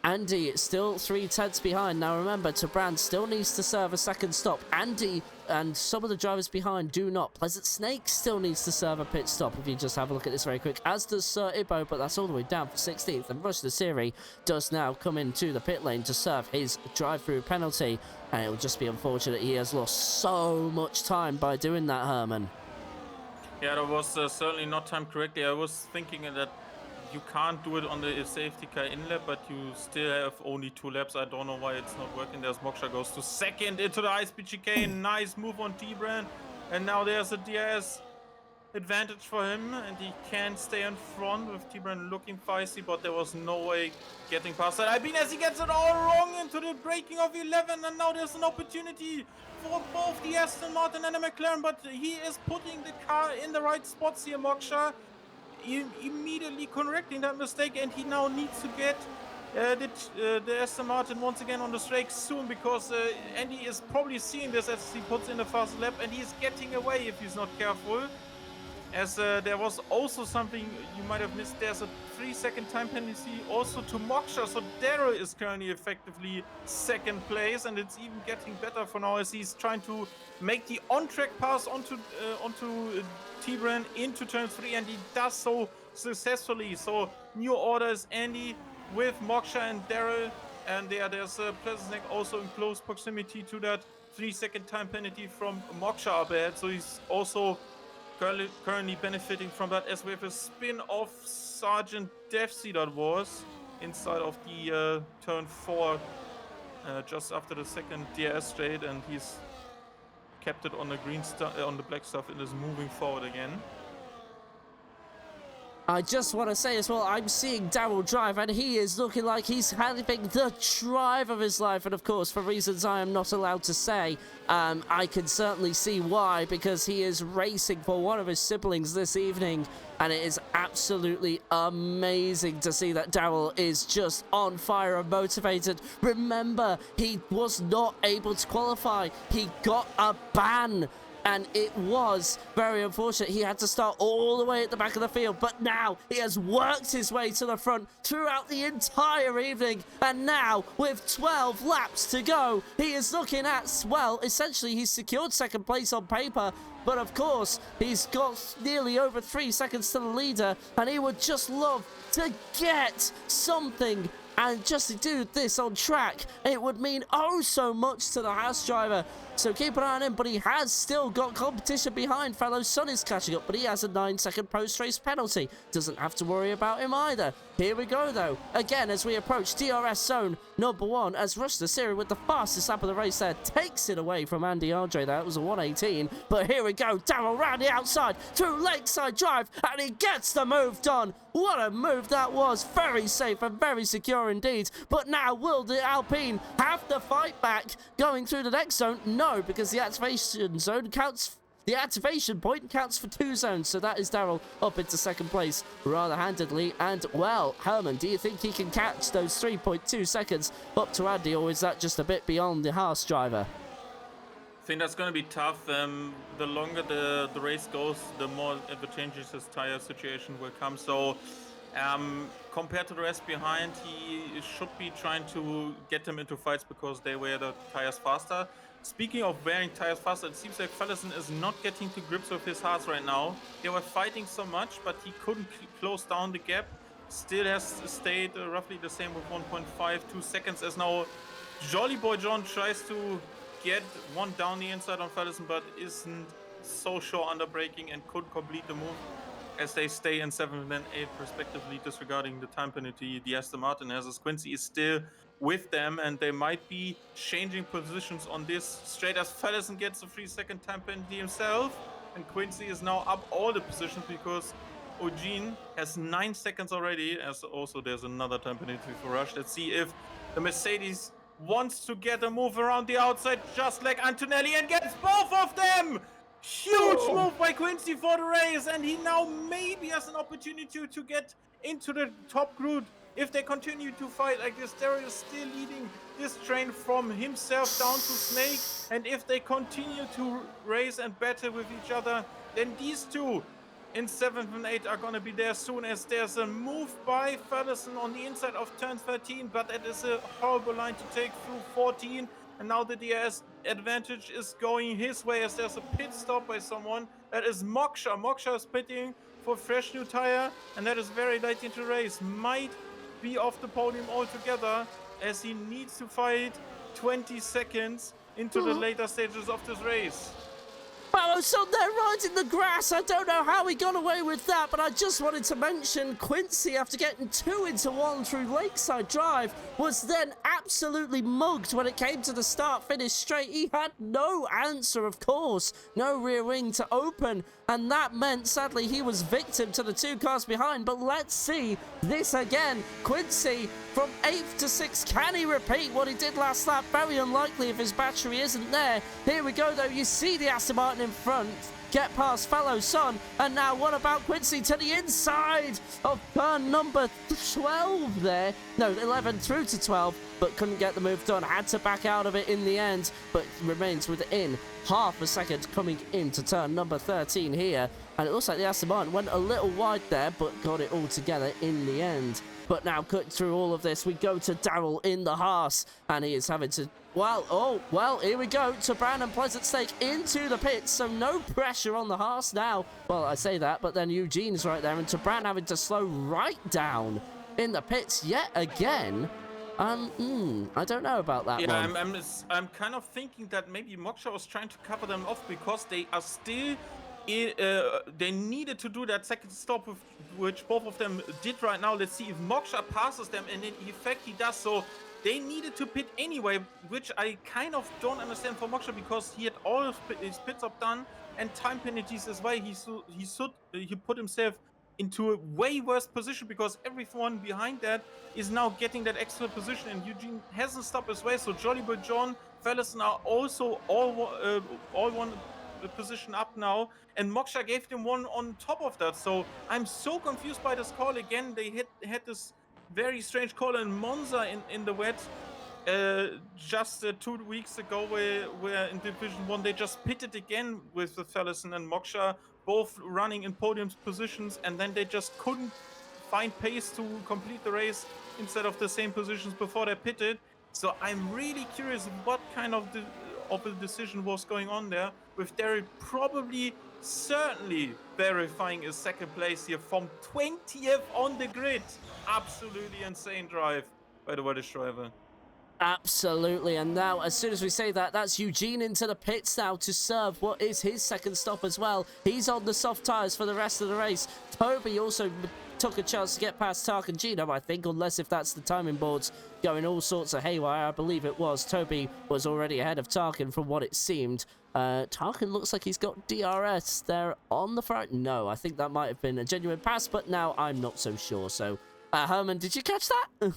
A: Andy still 3/10 behind. Now remember, Brand still needs to serve a second stop. Andy and some of the drivers behind do not. Pleasant Snake still needs to serve a pit stop, if you just have a look at this very quick, as does Sir Ibo, but that's all the way down for 16th. And Rush the Siri does now come into the pit lane to serve his drive-through penalty, and it will just be unfortunate he has lost so much time by doing that, Herman.
B: Yeah, that was certainly not timed correctly. I was thinking that you can't do it on the safety car in lap, but you still have only 2 laps. I don't know why it's not working. There's Moksha goes to second into the high-speed chicane. Nice move on T-Brand. And now there's a DRS advantage for him, and he can stay in front with T-Brand looking feisty, but there was no way getting past that. I mean, as he gets it all wrong into the braking of 11, and now there's an opportunity for both the Aston Martin and the McLaren, but he is putting the car in the right spots here, Moksha. Immediately correcting that mistake, and he now needs to get the Aston Martin once again on the straight soon, because Andy is probably seeing this as he puts in a fast lap, and he's getting away if he's not careful. As there was also something you might have missed. There's a 3-second time penalty also to Moksha, so Daryl is currently effectively second place, and it's even getting better for now as he's trying to make the on-track pass onto T-Brand into turn 3, and he does so successfully. So new order is Andy with Moksha and Daryl, and there's Pleasant Snake also in close proximity to that 3-second time penalty from Moksha up ahead, so he's also currently benefiting from that, as we have a spin off Sergeant Devsey that was inside of the turn 4 just after the second DRS straight, and he's kept it on the green on the black stuff and is moving forward again.
A: I just want to say as well, I'm seeing Daryl drive, and he is looking like he's having the drive of his life. And of course, for reasons I am not allowed to say, I can certainly see why, because he is racing for one of his siblings this evening. And it is absolutely amazing to see that Daryl is just on fire and motivated. Remember, he was not able to qualify. He got a ban. And it was very unfortunate. He had to start all the way at the back of the field. But now he has worked his way to the front throughout the entire evening. And now, with 12 laps to go, he is looking at, well, essentially he's secured second place on paper. But of course, he's got nearly over 3 seconds to the leader. And he would just love to get something. And just to do this on track, it would mean oh so much to the Haas driver. So keep an eye on him, but he has still got competition behind. Fellow Son is catching up, but he has a 9-second post-race penalty. Doesn't have to worry about him either. Here we go, though. Again, as we approach DRS zone number 1, as Rush the Series with the fastest lap of the race there takes it away from Andy Andre. That was a 1:18. But here we go. Daryl round the outside through Lakeside Drive, and he gets the move done. What a move that was. Very safe and very secure indeed. But now, will the Alpine have to fight back going through the next zone? No, because the activation zone counts. The activation point counts for 2 zones, so that is Daryl up into second place rather handedly. And, well, Herman, do you think he can catch those 3.2 seconds up to Andy, or is that just a bit beyond the Haas driver?
B: I think that's going to be tough. The longer the race goes, the more advantageous his tire situation will come. So, compared to the rest behind, he should be trying to get them into fights because they wear the tires faster. Speaking of wearing tires faster, it seems like Fallison is not getting to grips with his Haas right now. They were fighting so much, but he couldn't close down the gap. Still has stayed roughly the same with 1.52 seconds, as now Jolly Boy John tries to get one down the inside on Fallison, but isn't so sure under braking and couldn't complete the move, as they stay in 7th and 8th respectively, disregarding the time penalty the Aston Martin has, as Quincy is still with them, and they might be changing positions on this straight as Fallison gets a 3-second time penalty himself, and Quincy is now up all the positions because Eugene has 9 seconds already. As also there's another time penalty for Rush. Let's see if the Mercedes wants to get a move around the outside, just like Antonelli, and gets both of them. Huge move by Quincy for the race, and he now maybe has an opportunity to get into the top group. If they continue to fight like this, Daryl is still leading this train from himself down to Snake. And if they continue to race and battle with each other, then these two in 7th and 8 are going to be there soon, as there's a move by Ferguson on the inside of turn 13, but it is a horrible line to take through 14. And now the DRS advantage is going his way, as there's a pit stop by someone. That is Moksha. Moksha is pitting for fresh new tire, and that is very late into the race. Might be off the podium altogether, as he needs to fight 20 seconds into the later stages of this race.
A: Well, so they're right in the grass. I don't know how he got away with that, but I just wanted to mention Quincy, after getting 2 into 1 through Lakeside Drive, was then absolutely mugged when it came to the start-finish straight. He had no answer, of course, no rear wing to open, and that meant, sadly, he was victim to the 2 cars behind. But let's see this again. Quincy from 8th to 6th. Can he repeat what he did last lap? Very unlikely if his battery isn't there. Here we go, though. You see the Aston Martin in front get past fellow Son, and now what about Quincy to the inside of turn number 12 there? No, 11 through to 12, but couldn't get the move done. Had to back out of it in the end, but remains within half a second coming into turn number 13 here. And it looks like the Aston Martin went a little wide there, but got it all together in the end. But now, cut through all of this, we go to Daryl in the Haas, and he is having to, well, here we go, to Brown and Pleasant Stake into the pits, so no pressure on the Haas now. Well, I say that, but then Eugene's right there, and to Brown having to slow right down in the pits yet again. I don't know about that one.
B: I'm kind of thinking that maybe Moksha was trying to cover them off, because they are still... they needed to do that second stop, which both of them did right now. Let's see if Moksha passes them, and in effect he does so. They needed to pit anyway, which I kind of don't understand for Moksha, because he had all of his pit stop done and time penalties as well. He put himself into a way worse position, because everyone behind that is now getting that extra position, and Eugene hasn't stopped as well. So Jolly Boy John, Fellison are also all one position up now, and Moksha gave them one on top of that. So I'm so confused by this call again. They had this very strange call in Monza in the wet just 2 weeks ago, where in Division 1 they just pitted again with the Fellison and Moksha both running in podium positions, and then they just couldn't find pace to complete the race instead of the same positions before they pitted. So I'm really curious what kind of a decision was going on there, with Daryl probably certainly verifying a second place here from 20th on the grid. Absolutely insane drive by the Welsh driver.
A: Absolutely, and now as soon as we say that, that's Eugene into the pits now to serve what is his second stop as well. He's on the soft tyres for the rest of the race. Toby also took a chance to get past Tark and Gino, I think, unless if that's the timing boards going all sorts of haywire. I believe it was. Toby was already ahead of Tarkin from what it seemed. Tarkin looks like he's got DRS there on the front. No, I think that might have been a genuine pass, but now I'm not so sure. So, Herman, did you catch that?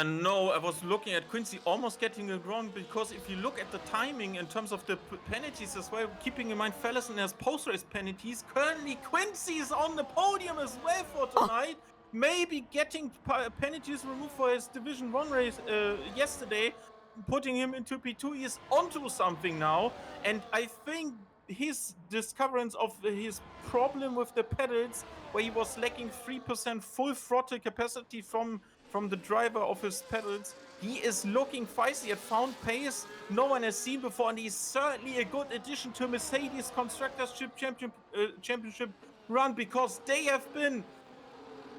B: No, I was looking at Quincy almost getting it wrong, because if you look at the timing in terms of the penalties as well, keeping in mind Fellison has post-race penalties, currently Quincy is on the podium as well for tonight. Maybe getting penalties removed for his Division 1 race yesterday, putting him into P2. He is onto something now, and I think his discoverance of his problem with the pedals, where he was lacking 3% full throttle capacity from the driver of his pedals, he is looking feisty. He had found pace no one has seen before, and he's certainly a good addition to Mercedes Constructors Championship run, because they have been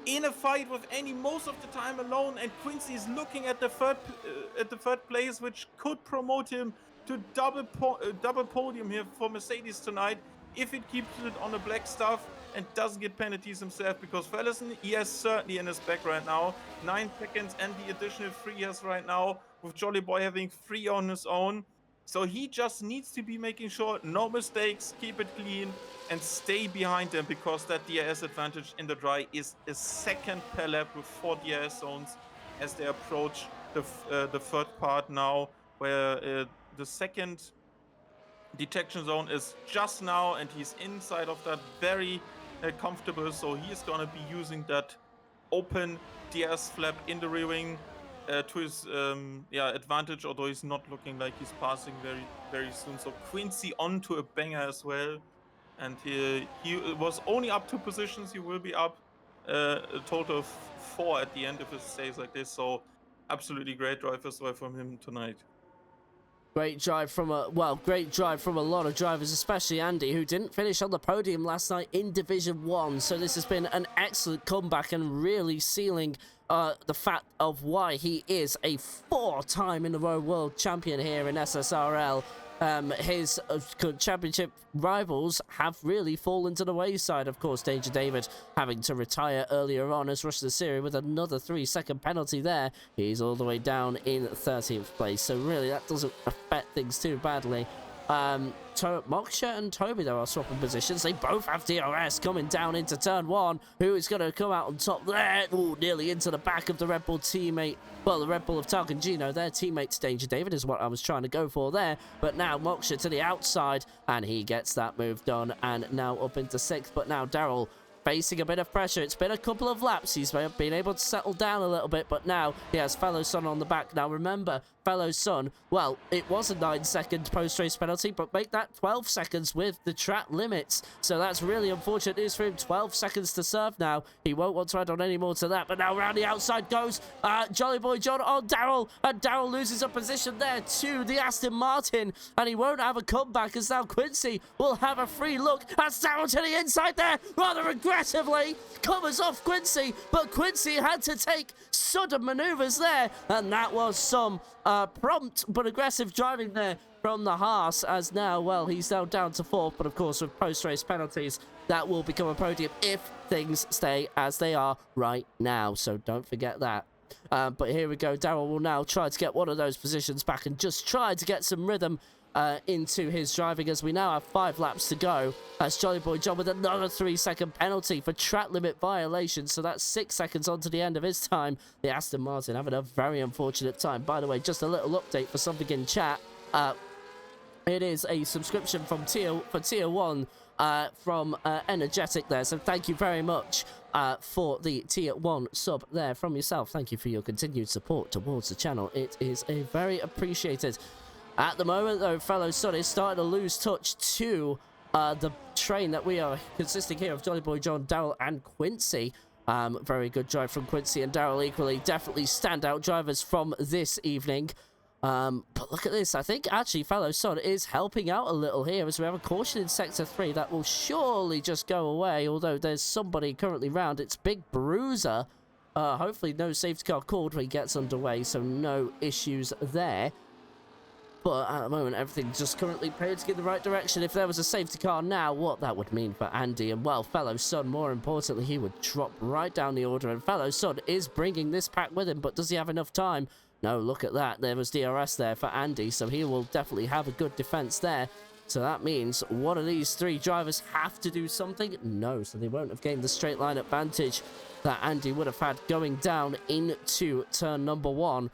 B: in a fight with Andy most of the time alone, and Quincy is looking at the third place, which could promote him to double podium here for Mercedes tonight, if it keeps it on the black stuff and doesn't get penalties himself, because Fellison, he has certainly in his back right now. 9 seconds and the additional 3 he has right now, with Jolly Boy having 3 on his own. So he just needs to be making sure no mistakes, keep it clean, and stay behind them, because that DRS advantage in the dry is a second per lap with 4 DRS zones as they approach the third part now, where the second detection zone is just now, and he's inside of that very comfortable. So he is going to be using that open DRS flap in the rear wing to his advantage, although he's not looking like he's passing very, very soon. So Quincy onto a banger as well. And he was only up 2 positions. He will be up a total of 4 at the end if it stays like this. So absolutely great drive as well from him tonight.
A: Great drive from a lot of drivers, especially Andy, who didn't finish on the podium last night in Division 1. So this has been an excellent comeback and really sealing the fact of why he is a 4-time in a row world champion here in SSRL. His championship rivals have really fallen to the wayside. Of course, Danger David having to retire earlier on as Rush the Series with another 3-second penalty there. He's all the way down in 13th place. So really, that doesn't affect things too badly. Moksha and Toby, though, are swapping positions. They both have DRS coming down into turn 1. Who is going to come out on top there? Ooh, nearly into the back of the Red Bull teammate. Well, the Red Bull of Tarkangino. Their teammate's Danger David is what I was trying to go for there. But now Moksha to the outside, and he gets that move done. And now up into 6th. But now Daryl facing a bit of pressure. It's been a couple of laps. He's been able to settle down a little bit, but now he has Fellow Son on the back. Now remember, Fellow Son, well, it was a 9-second post-race penalty, but make that 12 seconds with the track limits. So that's really unfortunate news for him. 12 seconds to serve now. He won't want to add on any more to that, but now around the outside goes Jolly Boy John on Daryl, and Daryl loses a position there to the Aston Martin, and he won't have a comeback as now Quincy will have a free look. That's Daryl to the inside there, rather aggressively, covers off Quincy, but Quincy had to take sudden maneuvers there, and that was some prompt but aggressive driving there from the Haas, as now, well, he's now down to 4th, but of course with post-race penalties, that will become a podium if things stay as they are right now, so don't forget that. But here we go, Daryl will now try to get one of those positions back and just try to get some rhythm into his driving, as we now have 5 laps to go, as Jolly Boy John with another 3-second penalty for track limit violation. So that's 6 seconds on to the end of his time. The Aston Martin having a very unfortunate time. By the way, just a little update for something in chat. It is a subscription from Tier 1 from Energetic there. So thank you very much for the Tier 1 sub there from yourself. Thank you for your continued support towards the channel. It is a very appreciated. At the moment, though, Fellow Son is starting to lose touch to the train that we are consisting here of Jolly Boy John, Daryl, and Quincy. Very good drive from Quincy and Daryl equally. Definitely standout drivers from this evening. But look at this. I think actually Fellow Son is helping out a little here as we have a caution in Sector 3 that will surely just go away, although there's somebody currently round. It's Big Bruiser. Hopefully no safety car called when he gets underway, so no issues there. But at the moment, everything's just currently heading in the right direction. If there was a safety car now, what that would mean for Andy and, well, Fellow Son, more importantly, he would drop right down the order. And Fellow Son is bringing this pack with him, but does he have enough time? No, look at that. There was DRS there for Andy, so he will definitely have a good defense there. So that means one of these 3 drivers have to do something? No, so they won't have gained the straight line advantage that Andy would have had going down into turn number 1.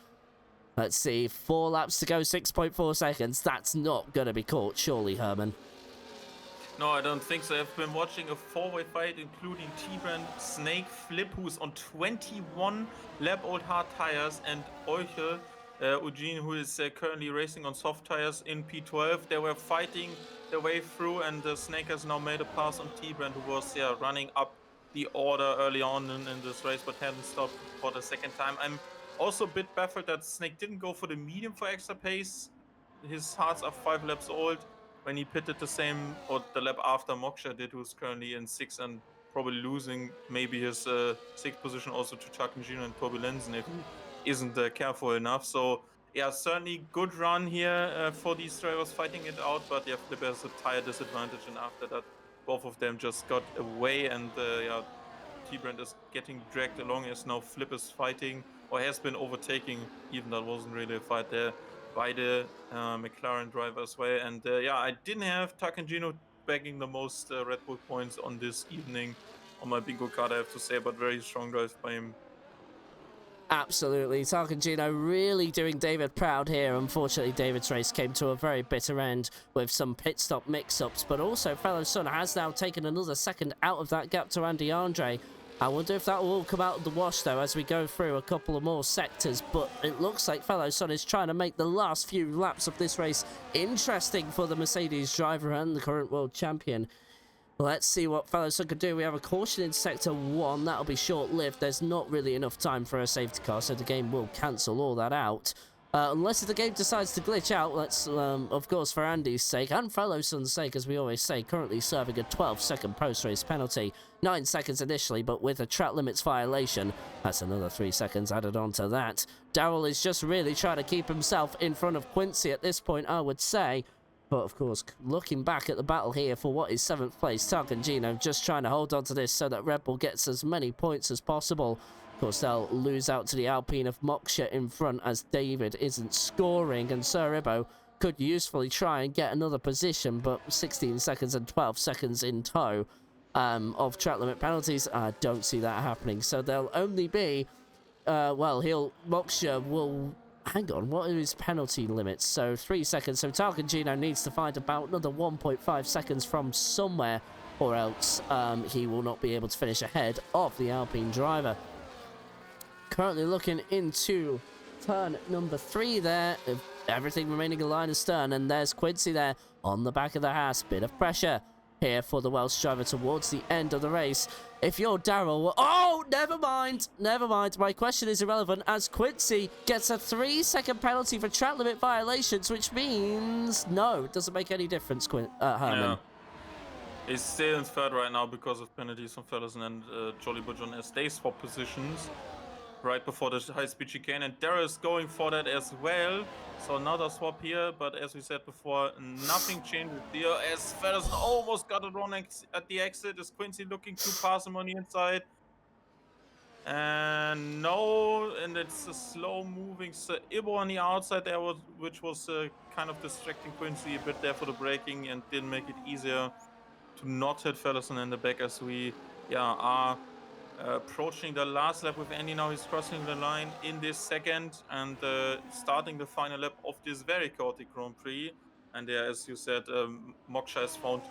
A: Let's see, 4 laps to go, 6.4 seconds. That's not going to be caught, surely, Herman.
B: No, I don't think so. I've been watching a 4-way fight, including T-Brand, Snake, Flip, who's on 21 lap-old hard tires, and Euchel, Eugene, who is currently racing on soft tires in P12. They were fighting their way through, and Snake has now made a pass on T-Brand, who was running up the order early on in this race, but hadn't stopped for the second time. I'm also a bit baffled that Snake didn't go for the medium for extra pace. His hards are 5 laps old when he pitted the same, or the lap after Moksha did, who's currently in 6th and probably losing maybe his 6th position also to Tarkangino and Toby Lenzen if he isn't careful enough. So yeah, certainly good run here for these drivers fighting it out, but yeah, Flip has a tire disadvantage, and after that both of them just got away, and yeah, T-Brand is getting dragged along as now Flip is fighting, or has been overtaking, even that wasn't really a fight there, by the McLaren driver as well. And yeah, I didn't have Takangino bagging the most Red Bull points on this evening on my bingo card, I have to say, but very strong drive by him.
A: Absolutely. Tarkangino really doing David proud here. Unfortunately, David's race came to a very bitter end with some pit stop mix-ups, but also Fellow Son has now taken another second out of that gap to Andy Andre. I wonder if that will all come out of the wash, though, as we go through a couple of more sectors, but it looks like Fellow Son is trying to make the last few laps of this race interesting for the Mercedes driver and the current world champion. Let's see what Fellow Son can do. We have a caution in Sector 1. That'll be short-lived. There's not really enough time for a safety car, so the game will cancel all that out. Unless the game decides to glitch out, let's, of course, for Andy's sake and Fellow Son's sake, as we always say, currently serving a 12-second post-race penalty. 9 seconds initially, but with a track limits violation, that's another 3 seconds added on to that. Daryl is just really trying to keep himself in front of Quincy at this point, I would say. But, of course, looking back at the battle here for what is 7th place, Tarkangino just trying to hold on to this so that Red Bull gets as many points as possible. Of course, they'll lose out to the Alpine of Moksha in front as David isn't scoring, and Sir Ibo could usefully try and get another position, but 16 seconds and 12 seconds in tow of track limit penalties, I don't see that happening. So there'll only be, Moksha will... Hang on, what are his penalty limits? So 3 seconds. So Tarkangino needs to find about another 1.5 seconds from somewhere, or else he will not be able to finish ahead of the Alpine driver. Currently looking into turn number 3 there. Everything remaining in line astern, and there's Quincy there on the back of the Haas. Bit of pressure here for the Welsh driver towards the end of the race. If you're Daryl... Oh, never mind. Never mind. My question is irrelevant as Quincy gets a 3-second penalty for track limit violations, which means... No, it doesn't make any difference, Herman.
B: Yeah. He's still in third right now because of penalties from Ferguson and Jolly Bujon as they swap positions right before the high-speed chicane, and Daryl is going for that as well. So another swap here, but as we said before, nothing changes here as Ferguson almost got it wrong at the exit. Is Quincy looking to pass him on the inside? And no, and it's a slow-moving Ibo on the outside there, which was kind of distracting Quincy a bit there for the braking and didn't make it easier to not hit Ferguson in the back as we are approaching the last lap with Andy. Now he's crossing the line in this second and starting the final lap of this very chaotic Grand Prix. And there, as you said, Moksha has found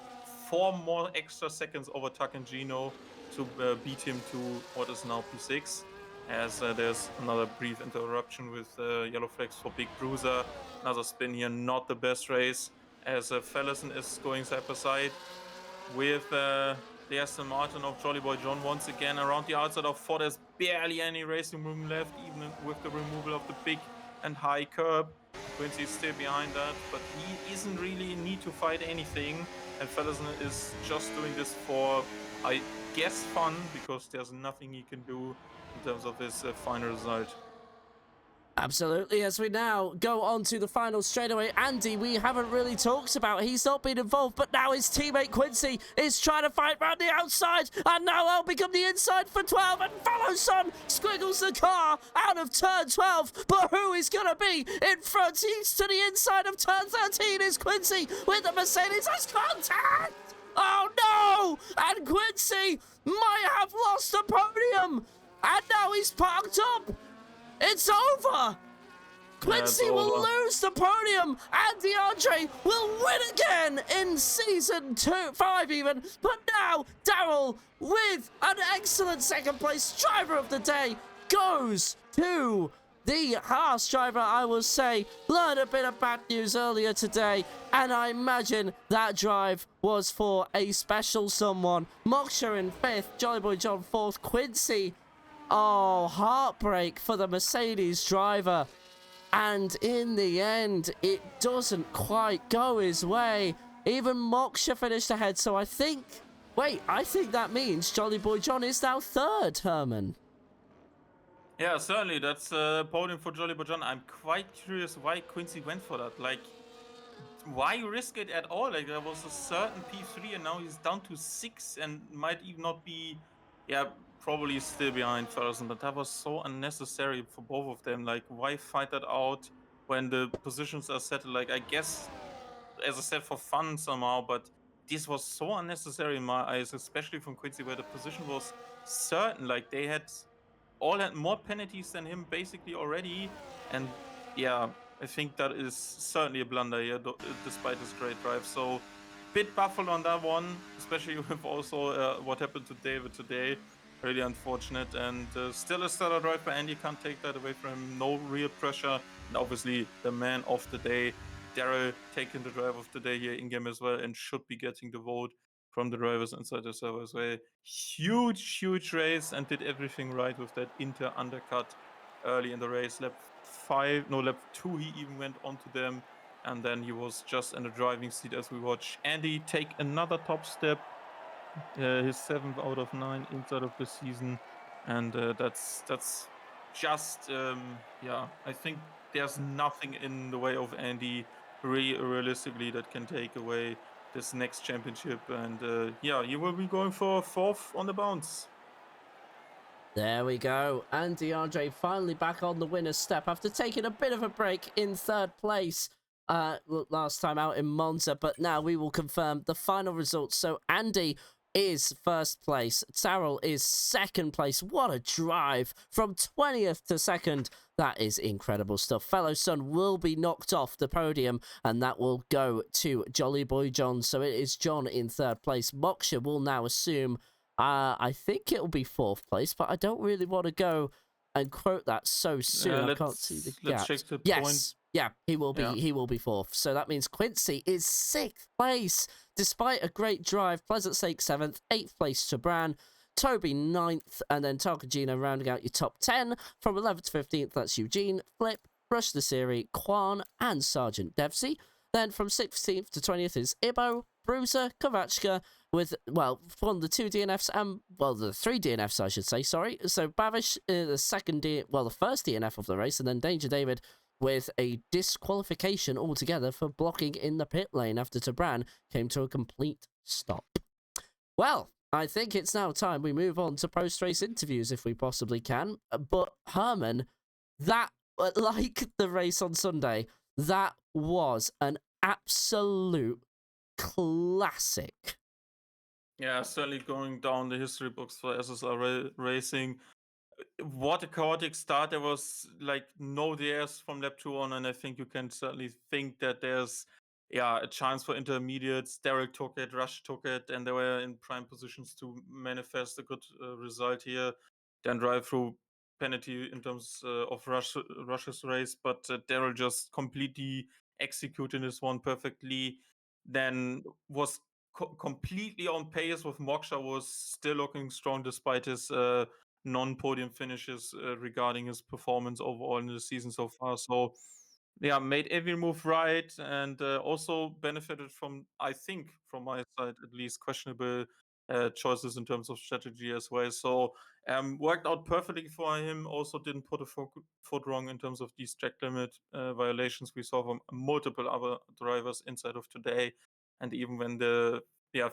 B: 4 more extra seconds over Takangino to beat him to what is now P6. As there's another brief interruption with yellow flags for Big Bruiser. Another spin here, not the best race, as Fellison is going side by side with the Aston Martin of Jolly Boy John once again around the outside of 4. There's barely any racing room left, even with the removal of the big and high curb. Quincy is still behind that, but he isn't really in need to fight anything. And Fellison is just doing this for, I guess, fun, because there's nothing he can do in terms of his final result.
A: Absolutely, as we now go on to the final straightaway. Andy, we haven't really talked about. He's not been involved, but now his teammate Quincy is trying to fight round the outside, and now they'll become the inside for 12, and Fellow Son squiggles the car out of turn 12, but who is going to be in front? He's to the inside of turn 13 is Quincy with the Mercedes as contact! Oh no! And Quincy might have lost the podium, and now he's parked up. It's over! Quincy will lose the podium, and DeAndre will win again in Season 5 even. But now, Daryl, with an excellent second place driver of the day, goes to the Haas driver, I will say. Learned a bit of bad news earlier today, and I imagine that drive was for a special someone. Moksha in 5th, Jolly Boy John 4th, Quincy... Oh, heartbreak for the Mercedes driver. And in the end, it doesn't quite go his way. Even Moksha finished ahead, so I think... Wait, I think that means Jolly Boy John is now 3rd, Herman.
B: Yeah, certainly. That's a podium for Jolly Boy John. I'm quite curious why Quincy went for that. Like, why risk it at all? Like, there was a certain P3, and now he's down to 6 and might even not be... Yeah, probably still behind Ferguson, but that was so unnecessary for both of them. Like, why fight that out when the positions are settled. Like, I guess, as I said, for fun somehow, but this was so unnecessary in my eyes, especially from Quincy, where the position was certain. Like, they had more penalties than him basically already. And yeah, I think that is certainly a blunder here, despite his great drive. So, bit baffled on that one, especially with also what happened to David today. Really unfortunate. And still a stellar drive by Andy. Can't take that away from him. No real pressure. And obviously, the man of the day, Daryl, taking the drive of the day here in game as well, and should be getting the vote from the drivers inside the server as well. Huge race, and did everything right with that inter undercut early in the race. Lap 2, he even went onto them, and then he was just in the driving seat as we watch Andy take another top step, his 7th out of 9 inside of the season. And that's just yeah, I think there's nothing in the way of Andy realistically that can take away this next championship. And yeah, you will be going for 4th on the bounce.
A: There we go. And DeAndre finally back on the winner's step after taking a bit of a break in 3rd place last time out in Monza. But now we will confirm the final results. So Andy is 1st place. Tyrrell is 2nd place. What a drive from 20th to 2nd. That is incredible stuff. Fellow Son will be knocked off the podium, and that will go to Jolly Boy John. So it is John in 3rd place. Moksha will now assume I think it'll be 4th place, but I don't really want to go and quote that so soon. I can't see the
B: Let's
A: gaps.
B: check the point.
A: Yes, yeah, he will be.
B: Yeah.
A: He will be 4th. So that means Quincy is 6th place, despite a great drive. Pleasant Sake 7th, 8th place to Bran. Toby 9th, and then Tarkagino rounding out your top 10. From 11th to 15th, that's Eugene, Flip, Brush the Siri, Kwan, and Sergeant Devsey. Then from 16th to 20th is Ibo, Bruiser, Kovachka, with, well, one of the 2 DNFs, and, well, the 3 DNFs, I should say, sorry. So Bavish, the first DNF of the race, and then Danger David with a disqualification altogether for blocking in the pit lane after Tabran came to a complete stop. Well, I think it's now time we move on to post-race interviews if we possibly can. But Herman, that, like the race on Sunday, that was an absolute classic.
B: Yeah, certainly going down the history books for SSRL racing. What a chaotic start. There was like no DS from lap 2 on, and I think you can certainly think that there's a chance for intermediates. Derek took it, Rush took it, and they were in prime positions to manifest a good result here. Then drive through penalty in terms of Rush's race, but Daryl just completely executed this one perfectly. Then was completely on pace with Moksha, was still looking strong despite his non-podium finishes regarding his performance overall in the season so far. So yeah, made every move right, and also benefited from, I think, from my side at least, questionable choices in terms of strategy as well. So worked out perfectly for him. Also didn't put a foot wrong in terms of these track limit violations we saw from multiple other drivers inside of today. And even when the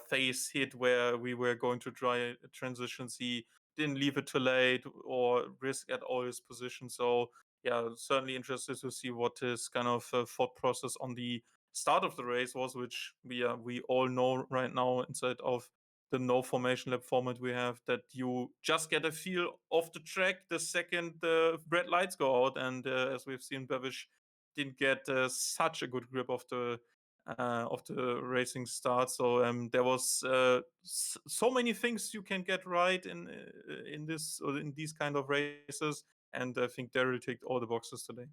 B: phase hit where we were going to try transitions, he didn't leave it too late or risk at all his position. So yeah, certainly interested to see what his kind of thought process on the start of the race was, which we all know right now inside of the no formation lap format we have, that you just get a feel of the track the second the red lights go out. And as we've seen, Babish didn't get such a good grip of the racing start. So there was so many things you can get right in this or in these kind of races, and I think Daryl ticked all the boxes today.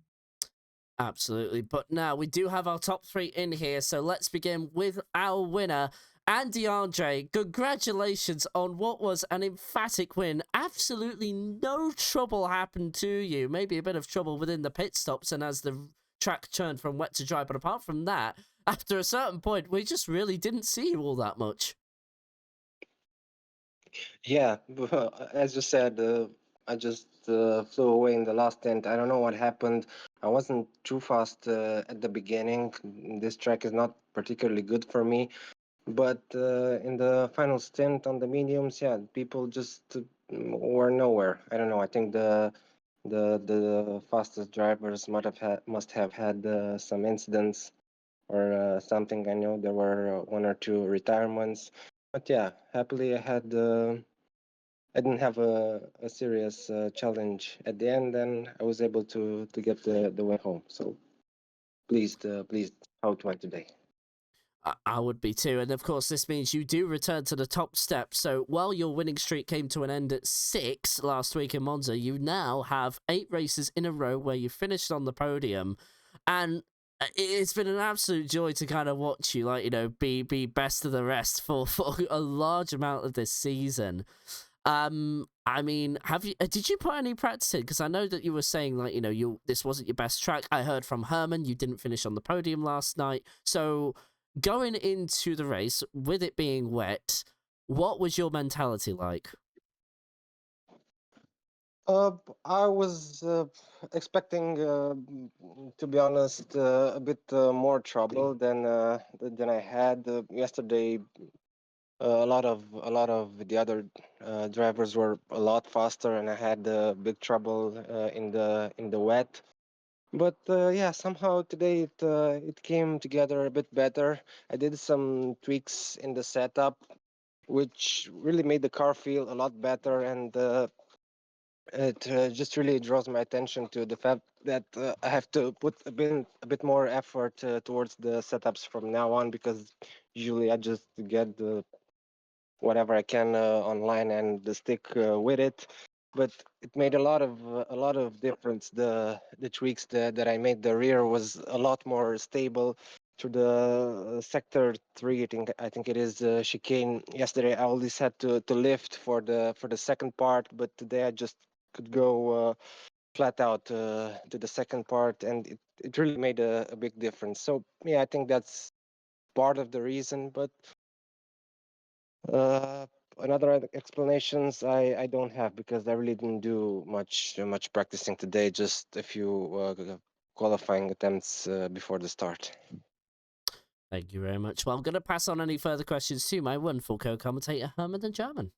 A: Absolutely. But now we do have our top 3 in here, so let's begin with our winner. And DeAndre, congratulations on what was an emphatic win. Absolutely no trouble happened to you. Maybe a bit of trouble within the pit stops and as the track turned from wet to dry. But apart from that, after a certain point, we just really didn't see you all that much.
C: Yeah, as you said, I just flew away in the last stint. I don't know what happened. I wasn't too fast at the beginning. This track is not particularly good for me. But in the final stint on the mediums, yeah, people just were nowhere. I don't know. I think the the fastest drivers must have had some incidents or something. I know there were one or two retirements, but yeah, happily I didn't have a serious challenge at the end, and I was able to get the way home. So pleased how it went today.
A: I would be too. And of course, this means you do return to the top step. So while your winning streak came to an end at 6 last week in Monza, you now have 8 races in a row where you finished on the podium. And it's been an absolute joy to kind of watch you, like, be best of the rest for a large amount of this season. I mean, did you put any practice in? Because I know that you were saying, like, this wasn't your best track. I heard from Herman you didn't finish on the podium last night. So going into the race with it being wet, what was your mentality like?
C: I was expecting, to be honest, a bit more trouble than I had yesterday. A lot of the other drivers were a lot faster, and I had big trouble in the wet. But yeah, somehow today it came together a bit better. I did some tweaks in the setup, which really made the car feel a lot better, and it just really draws my attention to the fact that I have to put a bit more effort towards the setups from now on, because usually I just get whatever I can online and stick with it. But it made a lot of difference. The tweaks that I made, the rear was a lot more stable. To the sector 3, I think it is chicane. Yesterday I always had to lift for the second part, but today I just could go flat out to the second part, and it really made a big difference. So yeah, I think that's part of the reason. But uh, another explanations I don't have, because I really didn't do much practicing today. Just a few qualifying attempts before the start.
A: Thank you very much. Well, I'm going to pass on any further questions to my wonderful co-commentator, Herman and German.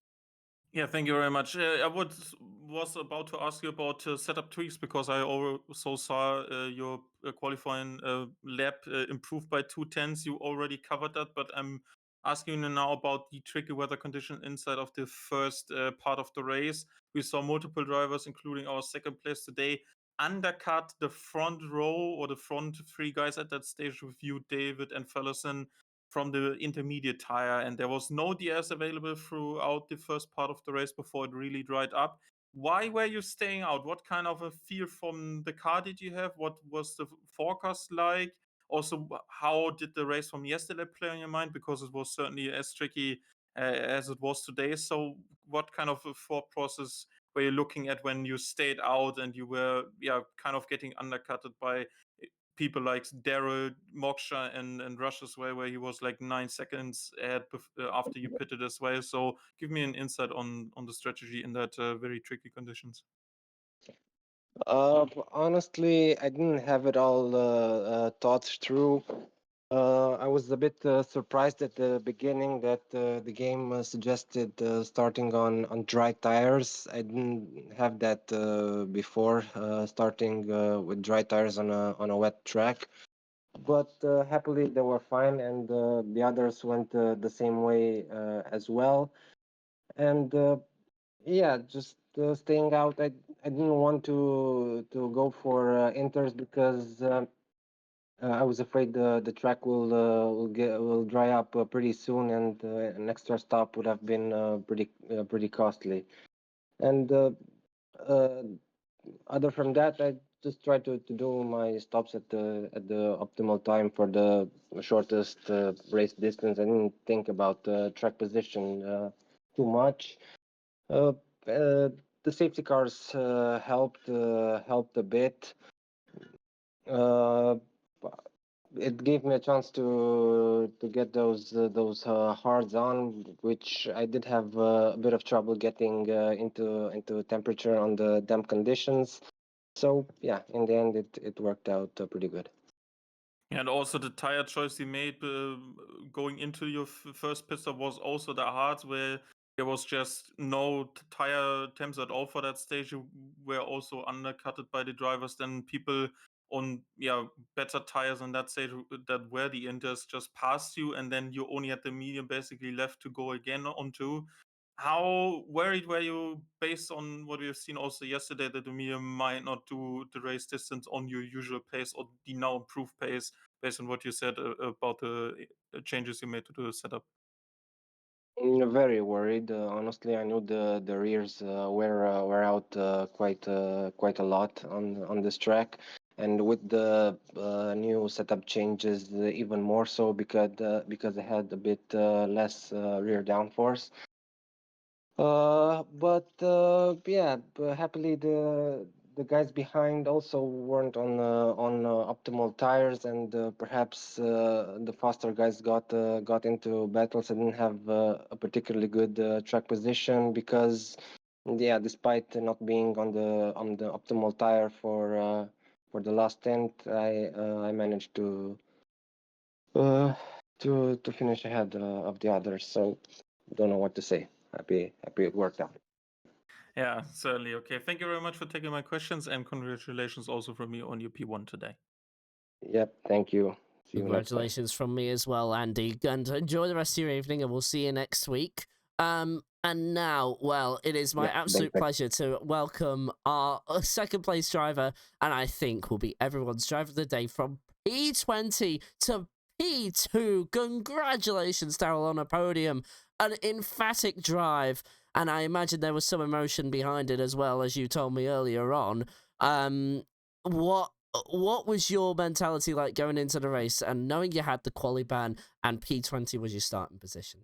B: Yeah, thank you very much. Was about to ask you about setup tweaks, because I also saw your qualifying lap improved by 2 tenths. You already covered that, but I'm asking you now about the tricky weather condition inside of the first part of the race. We saw multiple drivers, including our second place today, undercut the front row or the front 3 guys at that stage with you, David and Fellison, from the intermediate tire, and there was no DS available throughout the first part of the race before it really dried up. Why were you staying out? What kind of a feel from the car did you have? What was the forecast like? Also, how did the race from yesterday play on your mind? Because it was certainly as tricky as it was today. So, what kind of a thought process were you looking at when you stayed out and you were, kind of getting undercutted by people like Daryl, Moksha, and Rush as well, where he was like 9 seconds ahead after you pitted as well. So give me an insight on the strategy in that very tricky conditions.
C: Honestly, I didn't have it all thought through. I was a bit surprised at the beginning that the game suggested starting on dry tires. I didn't have that before, starting with dry tires on a wet track. But happily they were fine, and the others went the same way as well. And yeah, just staying out. I didn't want to go for inters, because I was afraid the track will dry up pretty soon, and an extra stop would have been pretty costly. And uh, other from that, I just tried to do my stops at the optimal time for the shortest race distance. I didn't think about track position too much. Uh, the safety cars helped a bit. Uh, it gave me a chance to get those hards on, which I did have a bit of trouble getting into temperature on the damp conditions. So yeah, in the end, it worked out pretty good.
B: And also the tire choice you made going into your first pit stop was also the hard, where there was just no tire temps at all for that stage. You were also undercutted by the drivers. Then people on better tires on that stage that were the Inters just passed you, and then you only had the medium basically left to go again onto. How worried were you based on what we have seen also yesterday that the medium might not do the race distance on your usual pace or the now improved pace based on what you said about the changes you made to the setup?
C: Very worried. Honestly, I knew the rears were out quite a lot on this track, and with the new setup changes, even more so because I had a bit less rear downforce. Happily the guys behind also weren't on optimal tires, and perhaps the faster guys got into battles and didn't have a particularly good track position because, despite not being on the optimal tire for the last tent, I managed uh, to finish ahead of the others. So don't know what to say. Happy it worked out.
B: Yeah, certainly. Okay. Thank you very much for taking my questions, and congratulations also from me on your P1 today.
C: Yep, thank you. See you next time.
A: Congratulations from me as well, Andy. And enjoy the rest of your evening, and we'll see you next week. And now, well, it is my
C: Yeah,
A: absolute
C: thanks.
A: pleasure to welcome our second place driver, and I think will be everyone's driver of the day from P20 to P2. Congratulations, Daryl, on a podium. An emphatic drive, and I imagine there was some emotion behind it as well, as you told me earlier on. What was your mentality like going into the race and knowing you had the quali ban and P20 was your starting position?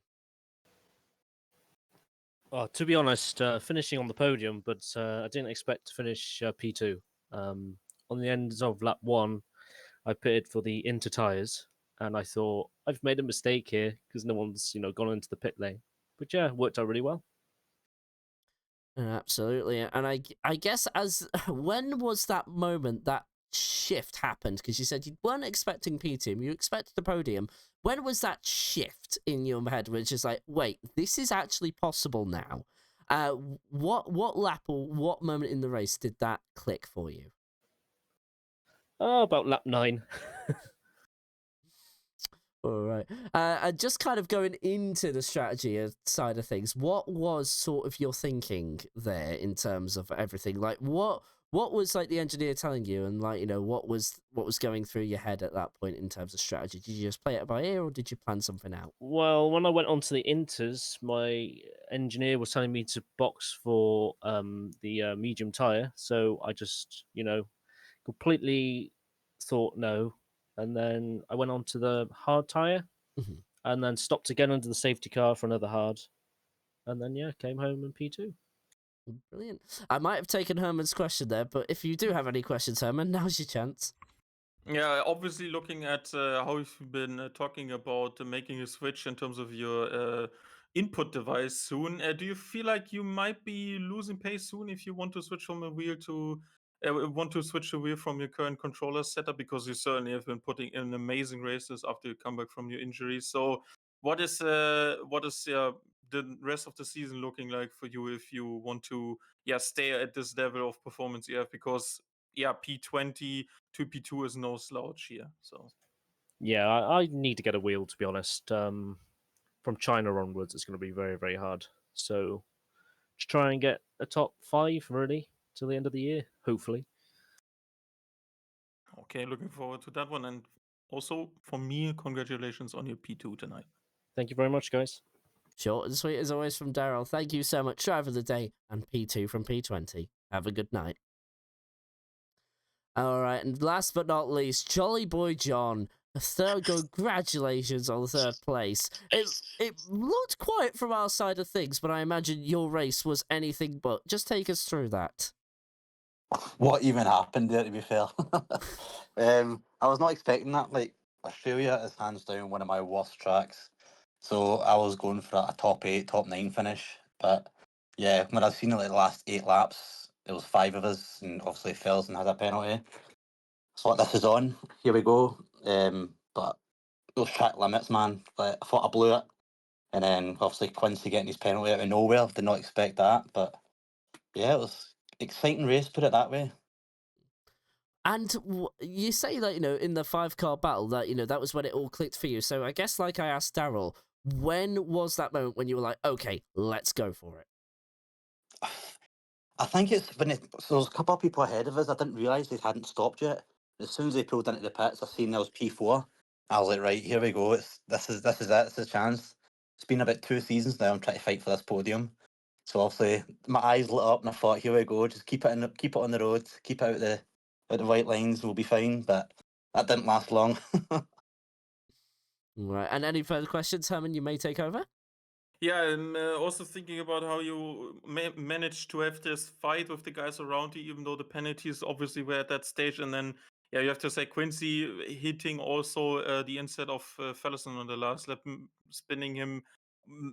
D: To be honest, finishing on the podium, but I didn't expect to finish P2. On the end of lap 1, I pitted for the Inter tyres, and I thought I've made a mistake here because no one's gone into the pit lane. But yeah, it worked out really well.
A: Absolutely, and I guess as when was that moment that shift happened? Because you said you weren't expecting P2, you expected the podium. When was that shift in your head, which is like, wait, this is actually possible now? What lap or what moment in the race did that click for you?
D: About lap 9.
A: All right. And just kind of going into the strategy side of things, what was sort of your thinking there in terms of everything? Like, what was like the engineer telling you, and like what was going through your head at that point in terms of strategy? Did you just play it by ear, or did you plan something out?
D: Well, when I went onto the Inters, my engineer was telling me to box for the medium tyre, so I just completely thought no. And then I went on to the hard tyre and then stopped again under the safety car for another hard. And then, came home in P2.
A: Brilliant. I might have taken Herman's question there, but if you do have any questions, Herman, now's your chance.
B: Yeah, obviously looking at how you've been talking about making a switch in terms of your input device soon, do you feel like you might be losing pace soon if you want to switch from a wheel to want to switch the wheel from your current controller setup? Because you certainly have been putting in amazing races after you come back from your injury. So what is the rest of the season looking like for you if you want to stay at this level of performance you have? Because P20 to P2 is no slouch here. So
D: Yeah, I need to get a wheel, to be honest. From China onwards, it's going to be very, very hard. So just try and get a top 5, really, till the end of the year, hopefully.
B: okay, looking forward to that one. And also for me, congratulations on your P2 tonight.
D: Thank you very much, guys.
A: Short and sweet as always from Daryl. Thank you so much, driver of the day, and P2 from P20. Have a good night. All right, and last but not least, Jolly Boy John. Congratulations on the third place. It looked quiet from our side of things, but I imagine your race was anything but. Just take us through that.
E: What even happened there, to be fair? I was not expecting that. Like, Australia is hands down one of my worst tracks. So I was going for a top 8, top 9 finish. But yeah, when I've seen it like the last 8 laps, there was 5 of us, and obviously Felsen had a penalty. So like, this is on. Here we go. But those track limits, man. Like, I thought I blew it. And then obviously Quincy getting his penalty out of nowhere. Did not expect that, but yeah, it was exciting race. Put it that way.
A: And you say that, in the 5-car battle that, that was when it all clicked for you. So I guess, like I asked Daryl, when was that moment when you were like, okay, let's go for it?
E: I think it's when so there's a couple of people ahead of us. I didn't realise they hadn't stopped yet. As soon as they pulled into the pits, I seen there was P4. I was like, right, here we go. This is it. It's a chance. It's been about 2 seasons now. I'm trying to fight for this podium. So obviously my eyes lit up and I thought, here we go. Just keep it on the road. Keep it out the white lines. We'll be fine. But that didn't last long.
A: Right. And any further questions, Herman, you may take over?
B: Yeah, I'm also thinking about how you managed to have this fight with the guys around you, even though the penalties obviously were at that stage. And then, yeah, you have to say Quincy hitting also the inside of Fellison on the last lap, spinning him,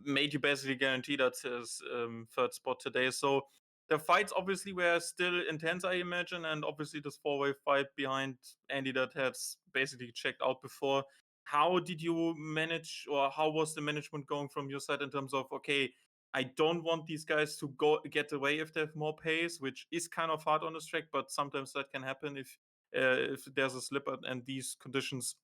B: made you basically guarantee that his third spot today. So the fights obviously were still intense, I imagine. And obviously, this 4-way fight behind Andy that has basically checked out before. How did you manage, or how was the management going from your side in terms of, okay, I don't want these guys to get away if they have more pace, which is kind of hard on the track, but sometimes that can happen if there's a slip and these conditions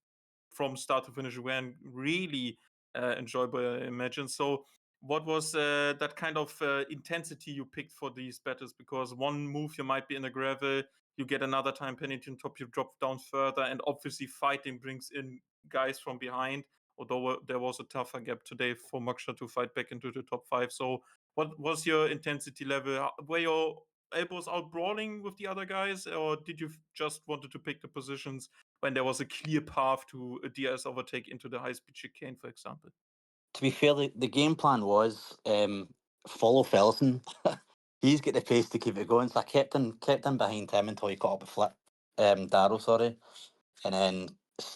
B: from start to finish weren't really enjoyable, I imagine. So what was that kind of intensity you picked for these battles? Because one move you might be in the gravel, you get another time penalty on top, you drop down further, and obviously fighting brings in guys from behind. Although there was a tougher gap today for Moksha to fight back into the top 5. So what was your intensity level? Were your elbows out brawling with the other guys, or did you just wanted to pick the positions when there was a clear path to a DRS overtake into the high-speed chicane, for example?
E: To be fair, the game plan was follow Felson. He's got the pace to keep it going, so I kept him behind him until he caught up with Darrow, sorry, and then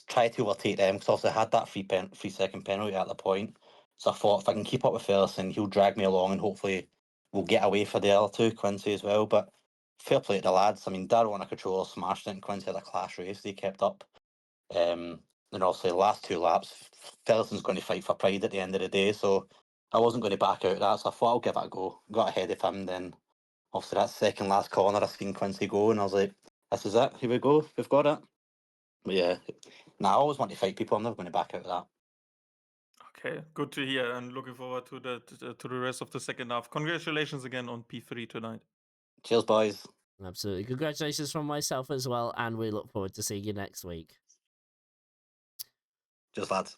E: try to overtake them because also I had that 3-second penalty at the point. So I thought if I can keep up with Felson, he'll drag me along and hopefully we'll get away for the other two, Quincy as well. But fair play to the lads. I mean, Darrow on a controller smashed it, and Quincy had a class race. They kept up. And obviously, the last 2 laps, Felson's going to fight for pride at the end of the day, so I wasn't going to back out of that. So I thought I'll give it a go. Got ahead of him, then obviously that second last corner, I seen Quincy go, and I was like, "This is it. Here we go. We've got it." But yeah, I always want to fight people. I'm never going to back out of that.
B: Okay, good to hear, and looking forward to the rest of the second half. Congratulations again on P3 tonight.
E: Cheers, boys.
A: Absolutely. Congratulations from myself as well, and we look forward to seeing you next week.
E: Cheers, lads.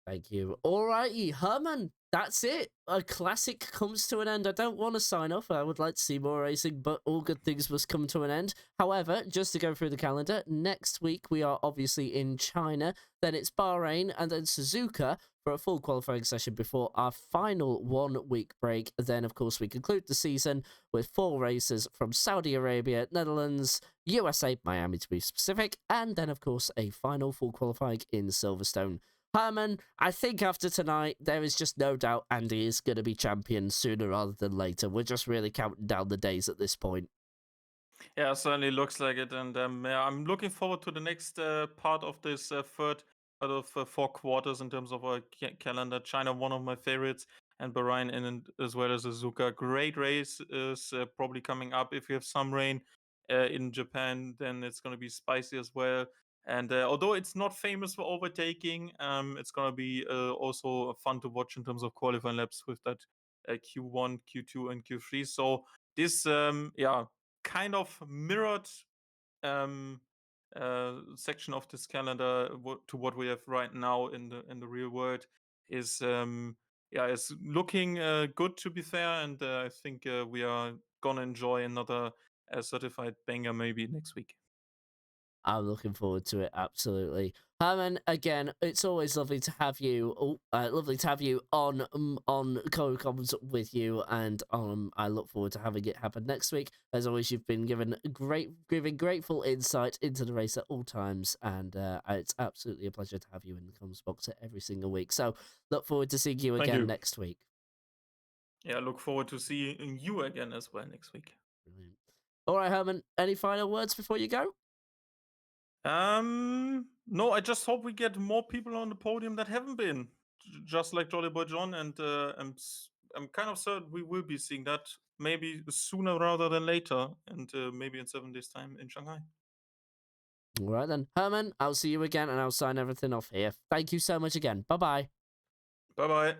A: Thank you. Alrighty, Herman, that's it. A classic comes to an end. I don't want to sign off. I would like to see more racing, but all good things must come to an end. However, just to go through the calendar, next week we are obviously in China, then it's Bahrain, and then Suzuka for a full qualifying session before our final 1-week break. Then, of course, we conclude the season with 4 races from Saudi Arabia, Netherlands, USA, Miami to be specific, and then, of course, a final full qualifying in Silverstone. Herman, I think after tonight, there is just no doubt Andy is going to be champion sooner rather than later. We're just really counting down the days at this point.
B: Yeah, certainly looks like it, and yeah, I'm looking forward to the next part of this third out of 4 quarters in terms of our calendar. China, one of my favorites, and Bahrain, and as well as Suzuka. Great race is probably coming up. If you have some rain in Japan, then it's going to be spicy as well. And although it's not famous for overtaking, it's going to be also fun to watch in terms of qualifying laps with that Q1, Q2, and Q3. So this, yeah, kind of mirrored section of this calendar to what we have right now in the real world is yeah, is looking good, to be fair, and I think we are gonna enjoy another certified banger maybe next week.
A: I'm looking forward to it, absolutely. Herman, again, it's always lovely to have you. Lovely to have you on co-coms with you, and I look forward to having it happen next week. As always, you've been giving grateful insight into the race at all times, and it's absolutely a pleasure to have you in the comms box every single week. So look forward to seeing you
B: Thank
A: again
B: you.
A: next week.
B: Yeah, look forward to seeing you again as well next week.
A: Brilliant. All right, Herman, any final words before you go?
B: No, I just hope we get more people on the podium that haven't been. just like Jolly Boy John, and I'm kind of certain we will be seeing that maybe sooner rather than later, and maybe in 7 days' time in Shanghai.
A: All right then, Herman, I'll see you again, and I'll sign everything off here. Thank you so much again. Bye-bye.
B: Bye-bye.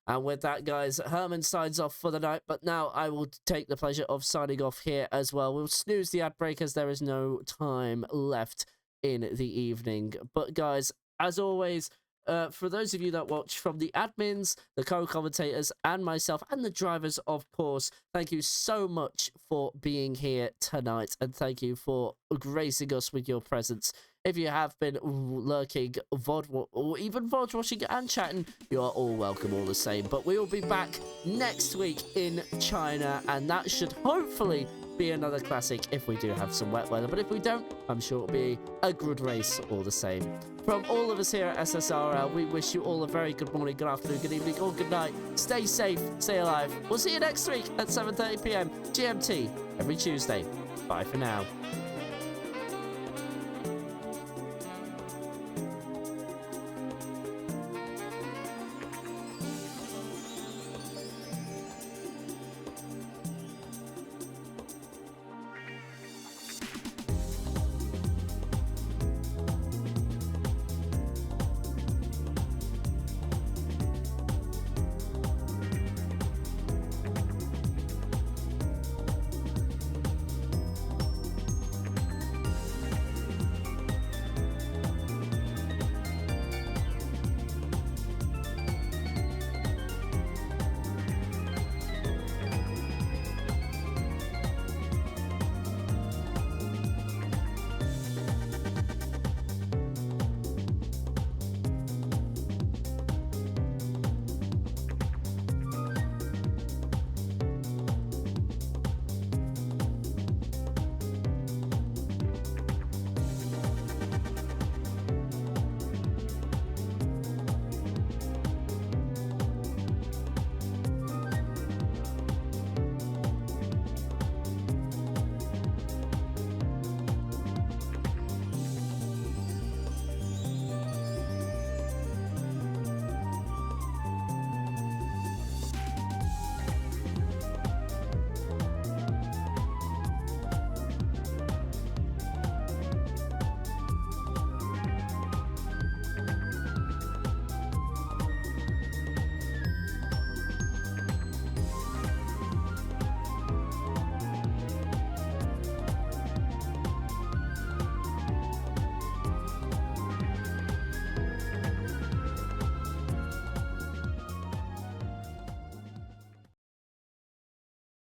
A: And with that, guys, Herman signs off for the night, but now I will take the pleasure of signing off here as well. We'll snooze the ad break as there is no time left in the evening. But guys, as always, for those of you that watch, from the admins, the co-commentators, and myself, and the drivers, of course, thank you so much for being here tonight, and thank you for gracing us with your presence. If you have been lurking, or even VOD watching and chatting, you are all welcome all the same. But we will be back next week in China, and that should hopefully be another classic if we do have some wet weather. But if we don't, I'm sure it'll be a good race all the same. From all of us here at SSRL, we wish you all a very good morning, good afternoon, good evening, or good night. Stay safe, stay alive. We'll see you next week at 7:30 p.m. GMT every Tuesday. Bye for now.